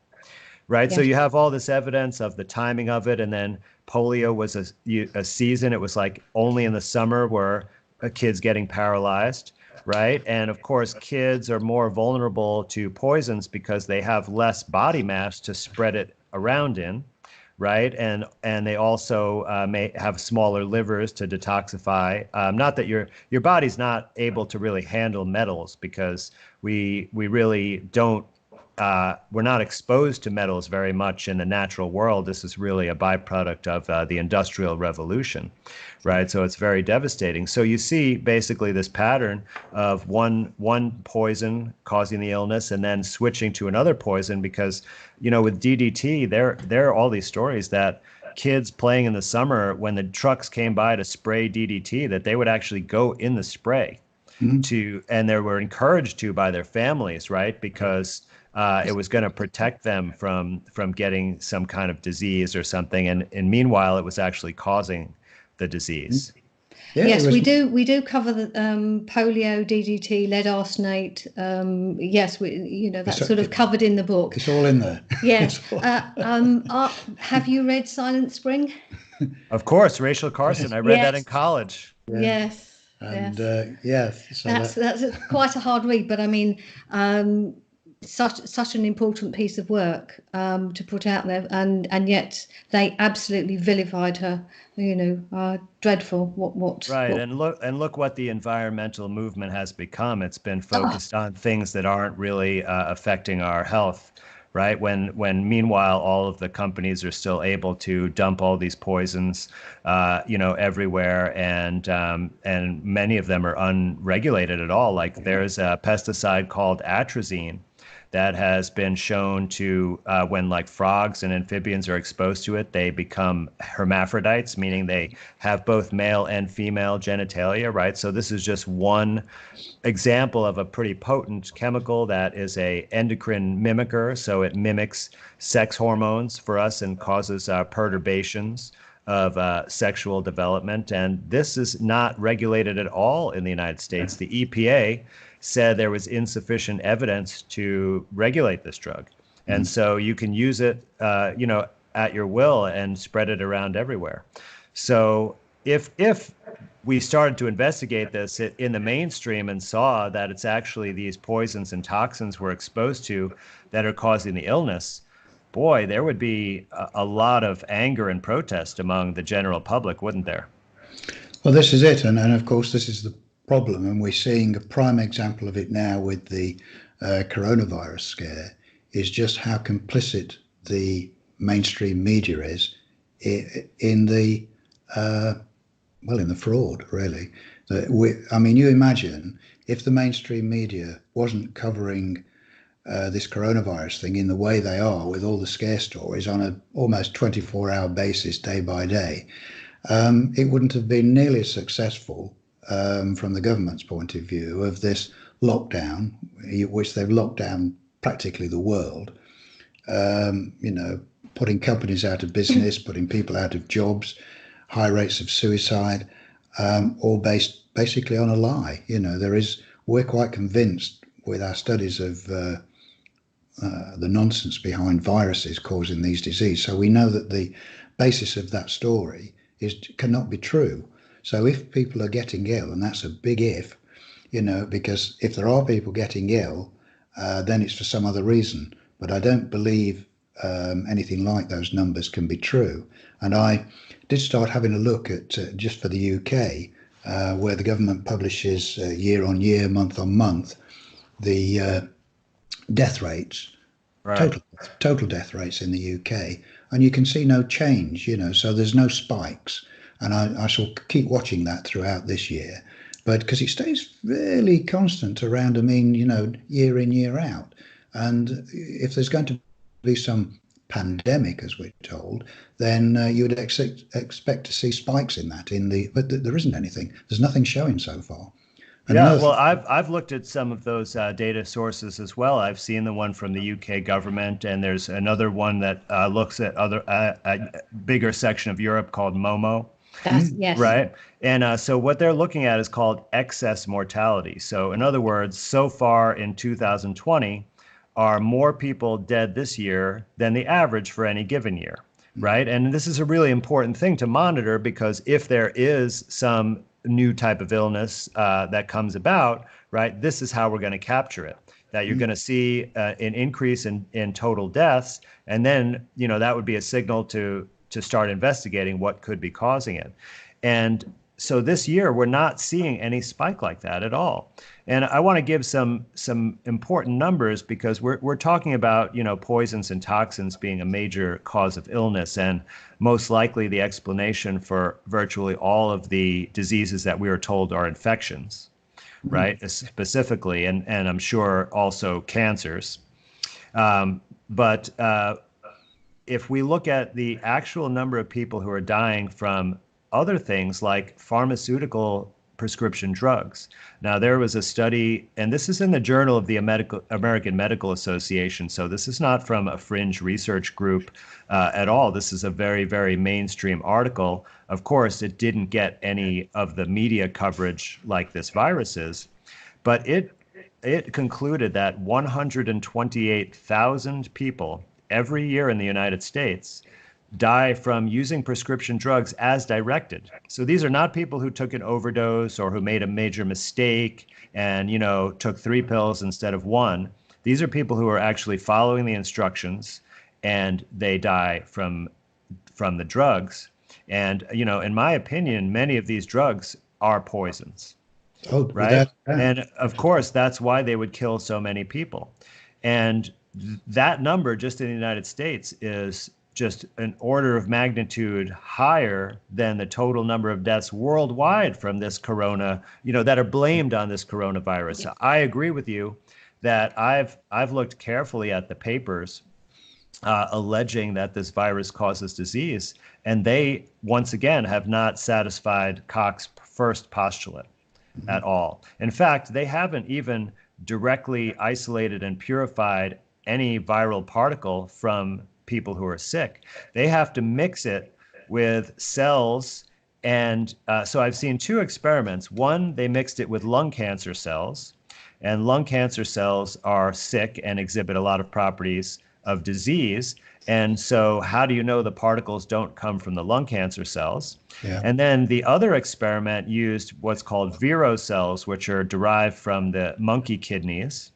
[SPEAKER 1] right? Yes. So you have all this evidence of the timing of it, and then polio was a season. It was like only in the summer were kids getting paralyzed, right? And of course, kids are more vulnerable to poisons because they have less body mass to spread it around in. Right, and they also may have smaller livers to detoxify. Not that your body's not able to really handle metals, because we really don't. We're not exposed to metals very much in the natural world. This is really a byproduct of the Industrial Revolution, right? So it's very devastating. So you see basically this pattern of one poison causing the illness and then switching to another poison, because, with DDT, there are all these stories that kids playing in the summer, when the trucks came by to spray DDT, that they would actually go in the spray and they were encouraged to by their families, right? Because it was going to protect them from getting some kind of disease or something, and meanwhile it was actually causing the disease.
[SPEAKER 3] Yeah, yes, we do cover the polio, DDT, lead arsenate. Yes, that's sort of covered in the book.
[SPEAKER 2] It's all in there.
[SPEAKER 3] Yes. Have you read Silent Spring?
[SPEAKER 1] Of course, Rachel Carson. I read that in college.
[SPEAKER 2] Yeah.
[SPEAKER 3] Yes.
[SPEAKER 2] And
[SPEAKER 3] so that's quite a hard read, but I mean, such an important piece of work to put out there, and yet they absolutely vilified her. Dreadful. What?
[SPEAKER 1] Right, and look what the environmental movement has become. It's been focused on things that aren't really affecting our health, right? When meanwhile all of the companies are still able to dump all these poisons, everywhere, and many of them are unregulated at all. Like there's a pesticide called atrazine that has been shown to, when like frogs and amphibians are exposed to it, they become hermaphrodites, meaning they have both male and female genitalia, right? So this is just one example of a pretty potent chemical that is a endocrine mimicker. So it mimics sex hormones for us and causes perturbations of sexual development. And this is not regulated at all in the United States. The EPA said there was insufficient evidence to regulate this drug. And so you can use it, at your will and spread it around everywhere. So if we started to investigate this in the mainstream and saw that it's actually these poisons and toxins we're exposed to that are causing the illness, boy, there would be a lot of anger and protest among the general public, wouldn't there?
[SPEAKER 2] Well, this is it. And of course, this is the problem. And we're seeing a prime example of it now with the coronavirus scare, is just how complicit the mainstream media is in the fraud, really. You imagine if the mainstream media wasn't covering this coronavirus thing in the way they are, with all the scare stories on a almost 24-hour basis, day by day, it wouldn't have been nearly as successful from the government's point of view of this lockdown, which they've locked down practically the world, putting companies out of business, putting people out of jobs, high rates of suicide, all based basically on a lie. We're quite convinced with our studies of the nonsense behind viruses causing these diseases. So we know that the basis of that story cannot be true. So if people are getting ill, and that's a big if, because if there are people getting ill, then it's for some other reason. But I don't believe anything like those numbers can be true. And I did start having a look at, just for the UK, where the government publishes year on year, month on month, the death rates,
[SPEAKER 1] right.
[SPEAKER 2] total death rates in the UK. And you can see no change, so there's no spikes. And I shall keep watching that throughout this year. But because it stays fairly constant around, year in, year out. And if there's going to be some pandemic, as we're told, then you would expect to see spikes in that. But there isn't anything. There's nothing showing so far. And
[SPEAKER 1] I've looked at some of those data sources as well. I've seen the one from the UK government, and there's another one that looks at a bigger section of Europe called MOMO.
[SPEAKER 3] Yes.
[SPEAKER 1] Right. And so what they're looking at is called excess mortality. So in other words, so far in 2020, are more people dead this year than the average for any given year. Right. And this is a really important thing to monitor, because if there is some new type of illness that comes about, right, this is how we're going to capture it. That you're going to see an increase in total deaths. And then, that would be a signal to start investigating what could be causing it. And so this year, we're not seeing any spike like that at all. And I want to give some important numbers, because we're talking about, poisons and toxins being a major cause of illness, and most likely the explanation for virtually all of the diseases that we are told are infections, right? Specifically, and I'm sure also cancers. But if we look at the actual number of people who are dying from other things like pharmaceutical prescription drugs. Now, there was a study, and this is in the Journal of the American Medical Association, so this is not from a fringe research group at all. This is a very, very mainstream article. Of course, it didn't get any of the media coverage like this virus is, but it concluded that 128,000 people every year in the United States die from using prescription drugs as directed. So these are not people who took an overdose or who made a major mistake and, took 3 pills instead of 1. These are people who are actually following the instructions, and they die from the drugs. And, in my opinion, many of these drugs are poisons.
[SPEAKER 2] Oh,
[SPEAKER 1] right. And of course, that's why they would kill so many people. And that number just in the United States is just an order of magnitude higher than the total number of deaths worldwide from this corona, that are blamed on this coronavirus. So I agree with you that I've looked carefully at the papers alleging that this virus causes disease, and they once again have not satisfied Koch's first postulate at all. In fact, they haven't even directly isolated and purified any viral particle from people who are sick. They have to mix it with cells. And so I've seen two experiments. One, they mixed it with lung cancer cells, and lung cancer cells are sick and exhibit a lot of properties of disease. And so how do you know the particles don't come from the lung cancer cells?
[SPEAKER 2] Yeah.
[SPEAKER 1] And then the other experiment used what's called vero cells, which are derived from the monkey kidneys.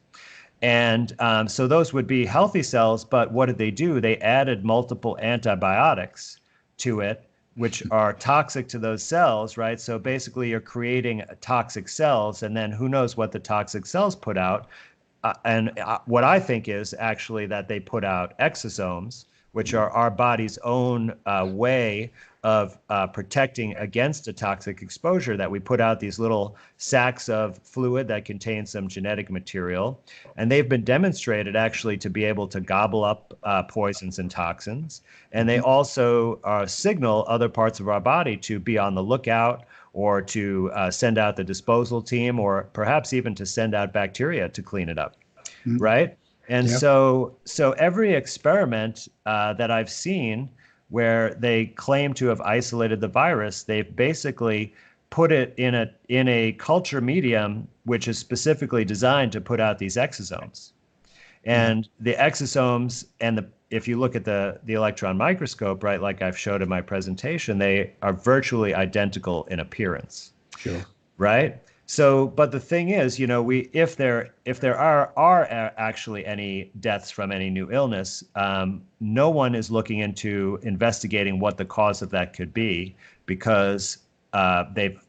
[SPEAKER 1] And so those would be healthy cells, but what did they do? They added multiple antibiotics to it, which are toxic to those cells, right? So basically you're creating toxic cells, and then who knows what the toxic cells put out. What I think is actually that they put out exosomes, which are our body's own way of protecting against a toxic exposure, that we put out these little sacs of fluid that contain some genetic material. And they've been demonstrated actually to be able to gobble up poisons and toxins. And they also signal other parts of our body to be on the lookout, or to send out the disposal team, or perhaps even to send out bacteria to clean it up, right? And so every experiment that I've seen where they claim to have isolated the virus, they've basically put it in a culture medium which is specifically designed to put out these exosomes. And the exosomes, and if you look at the electron microscope, right, like I've showed in my presentation, they are virtually identical in appearance.
[SPEAKER 2] Sure.
[SPEAKER 1] Right? So, but the thing is, if there are actually any deaths from any new illness, no one is looking into investigating what the cause of that could be, because they've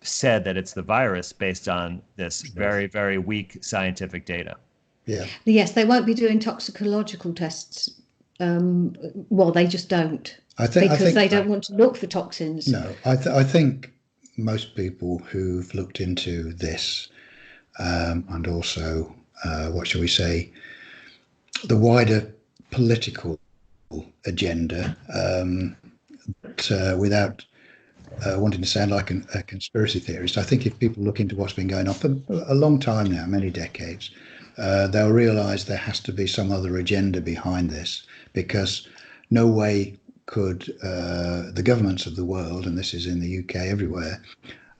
[SPEAKER 1] said that it's the virus based on this very, very weak scientific data.
[SPEAKER 2] Yeah.
[SPEAKER 3] Yes, they won't be doing toxicological tests. Well, they just don't. I think they don't want to look for toxins.
[SPEAKER 2] No, I think most people who've looked into this, and also, what shall we say, the wider political agenda, without wanting to sound like a conspiracy theorist, I think if people look into what's been going on for a long time now, many decades, they'll realise there has to be some other agenda behind this, because no way could the governments of the world, and this is in the UK, everywhere,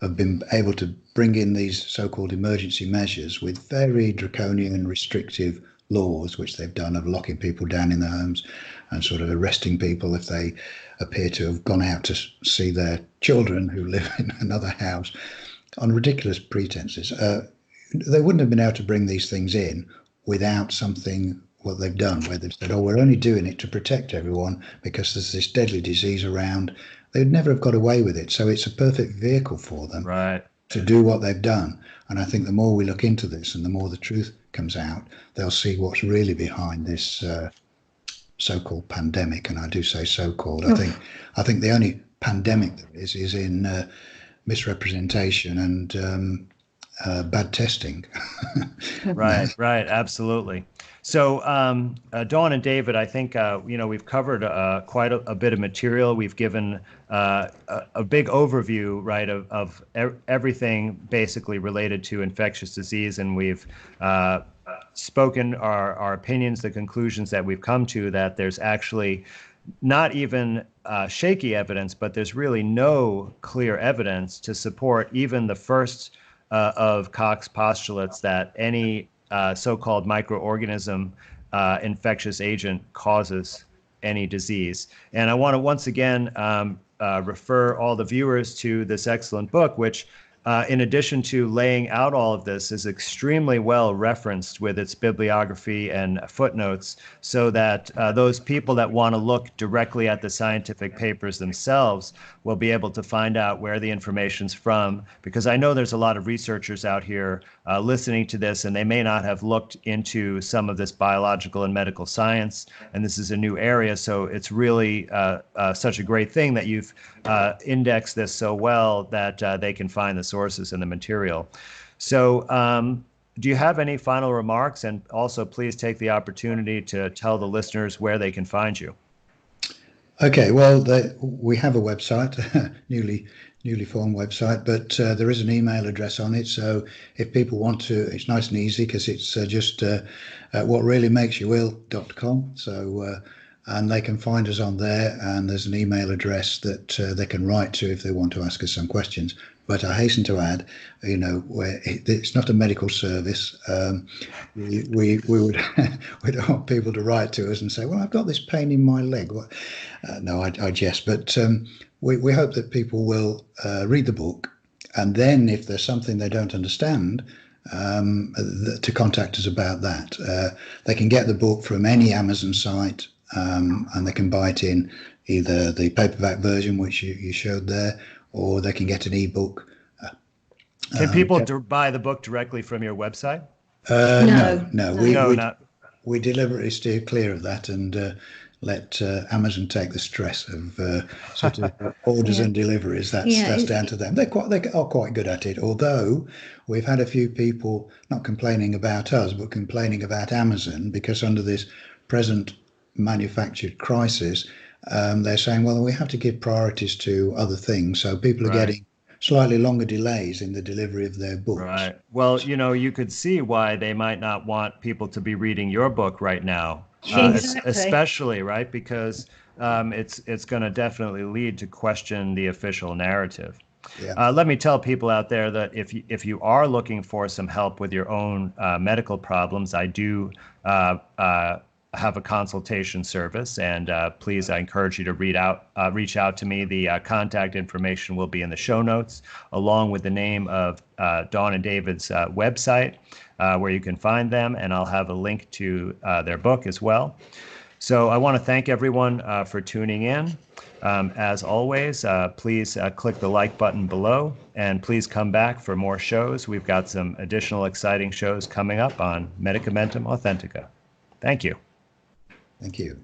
[SPEAKER 2] have been able to bring in these so-called emergency measures with very draconian and restrictive laws, which they've done, of locking people down in their homes and sort of arresting people if they appear to have gone out to see their children who live in another house on ridiculous pretenses. They wouldn't have been able to bring these things in without something, what they've done, where they've said, oh, we're only doing it to protect everyone because there's this deadly disease around. They'd never have got away with it. So it's a perfect vehicle for them to do what they've done. And I think the more we look into this and the more the truth comes out, they'll see what's really behind this so-called pandemic. And I do say so-called. I think the only pandemic there is in misrepresentation and bad testing.
[SPEAKER 1] Right, absolutely. So, Dawn and David, I think we've covered quite a bit of material. We've given a big overview, right, of everything basically related to infectious disease, and we've spoken our opinions, the conclusions that we've come to, that there's actually not even shaky evidence, but there's really no clear evidence to support even the first of Koch's postulates that any so-called microorganism infectious agent causes any disease. And I want to once again refer all the viewers to this excellent book, which in addition to laying out all of this, is extremely well referenced with its bibliography and footnotes, so that those people that want to look directly at the scientific papers themselves will be able to find out where the information's from. Because I know there's a lot of researchers out here listening to this, and they may not have looked into some of this biological and medical science, and this is a new area. So it's really such a great thing that you've indexed this so well that they can find the sources in the material. So do you have any final remarks? And also please take the opportunity to tell the listeners where they can find you.
[SPEAKER 2] Okay, well, we have a website, newly formed website, but there is an email address on it. So if people want to, it's nice and easy, because it's just whatreallymakesyouill.com. So and they can find us on there, and there's an email address that they can write to if they want to ask us some questions. But I hasten to add, it's not a medical service. We would we don't want people to write to us and say, well, I've got this pain in my leg. No, I jest. But we hope that people will read the book, and then if there's something they don't understand, to contact us about that. They can get the book from any Amazon site, and they can buy it in either the paperback version, which you showed there, or they can get an ebook.
[SPEAKER 1] Can people buy the book directly from your website?
[SPEAKER 2] No. We deliberately steer clear of that and let Amazon take the stress of sort of orders and deliveries. That's down to them. They are quite good at it. Although we've had a few people not complaining about us, but complaining about Amazon, because under this present manufactured crisis, they're saying, well, we have to give priorities to other things. So people are getting slightly longer delays in the delivery of their books.
[SPEAKER 1] Right. Well, you could see why they might not want people to be reading your book right now.
[SPEAKER 3] Exactly.
[SPEAKER 1] Especially, right? Because it's going to definitely lead to question the official narrative.
[SPEAKER 2] Yeah.
[SPEAKER 1] Let me tell people out there that if you are looking for some help with your own medical problems, I do have a consultation service, and please, I encourage you to reach out to me. The contact information will be in the show notes, along with the name of Dawn and David's website, where you can find them, and I'll have a link to their book as well. So I want to thank everyone for tuning in. As always, please click the like button below, and please come back for more shows. We've got some additional exciting shows coming up on Medicamentum Authentica. Thank you.
[SPEAKER 2] Thank you.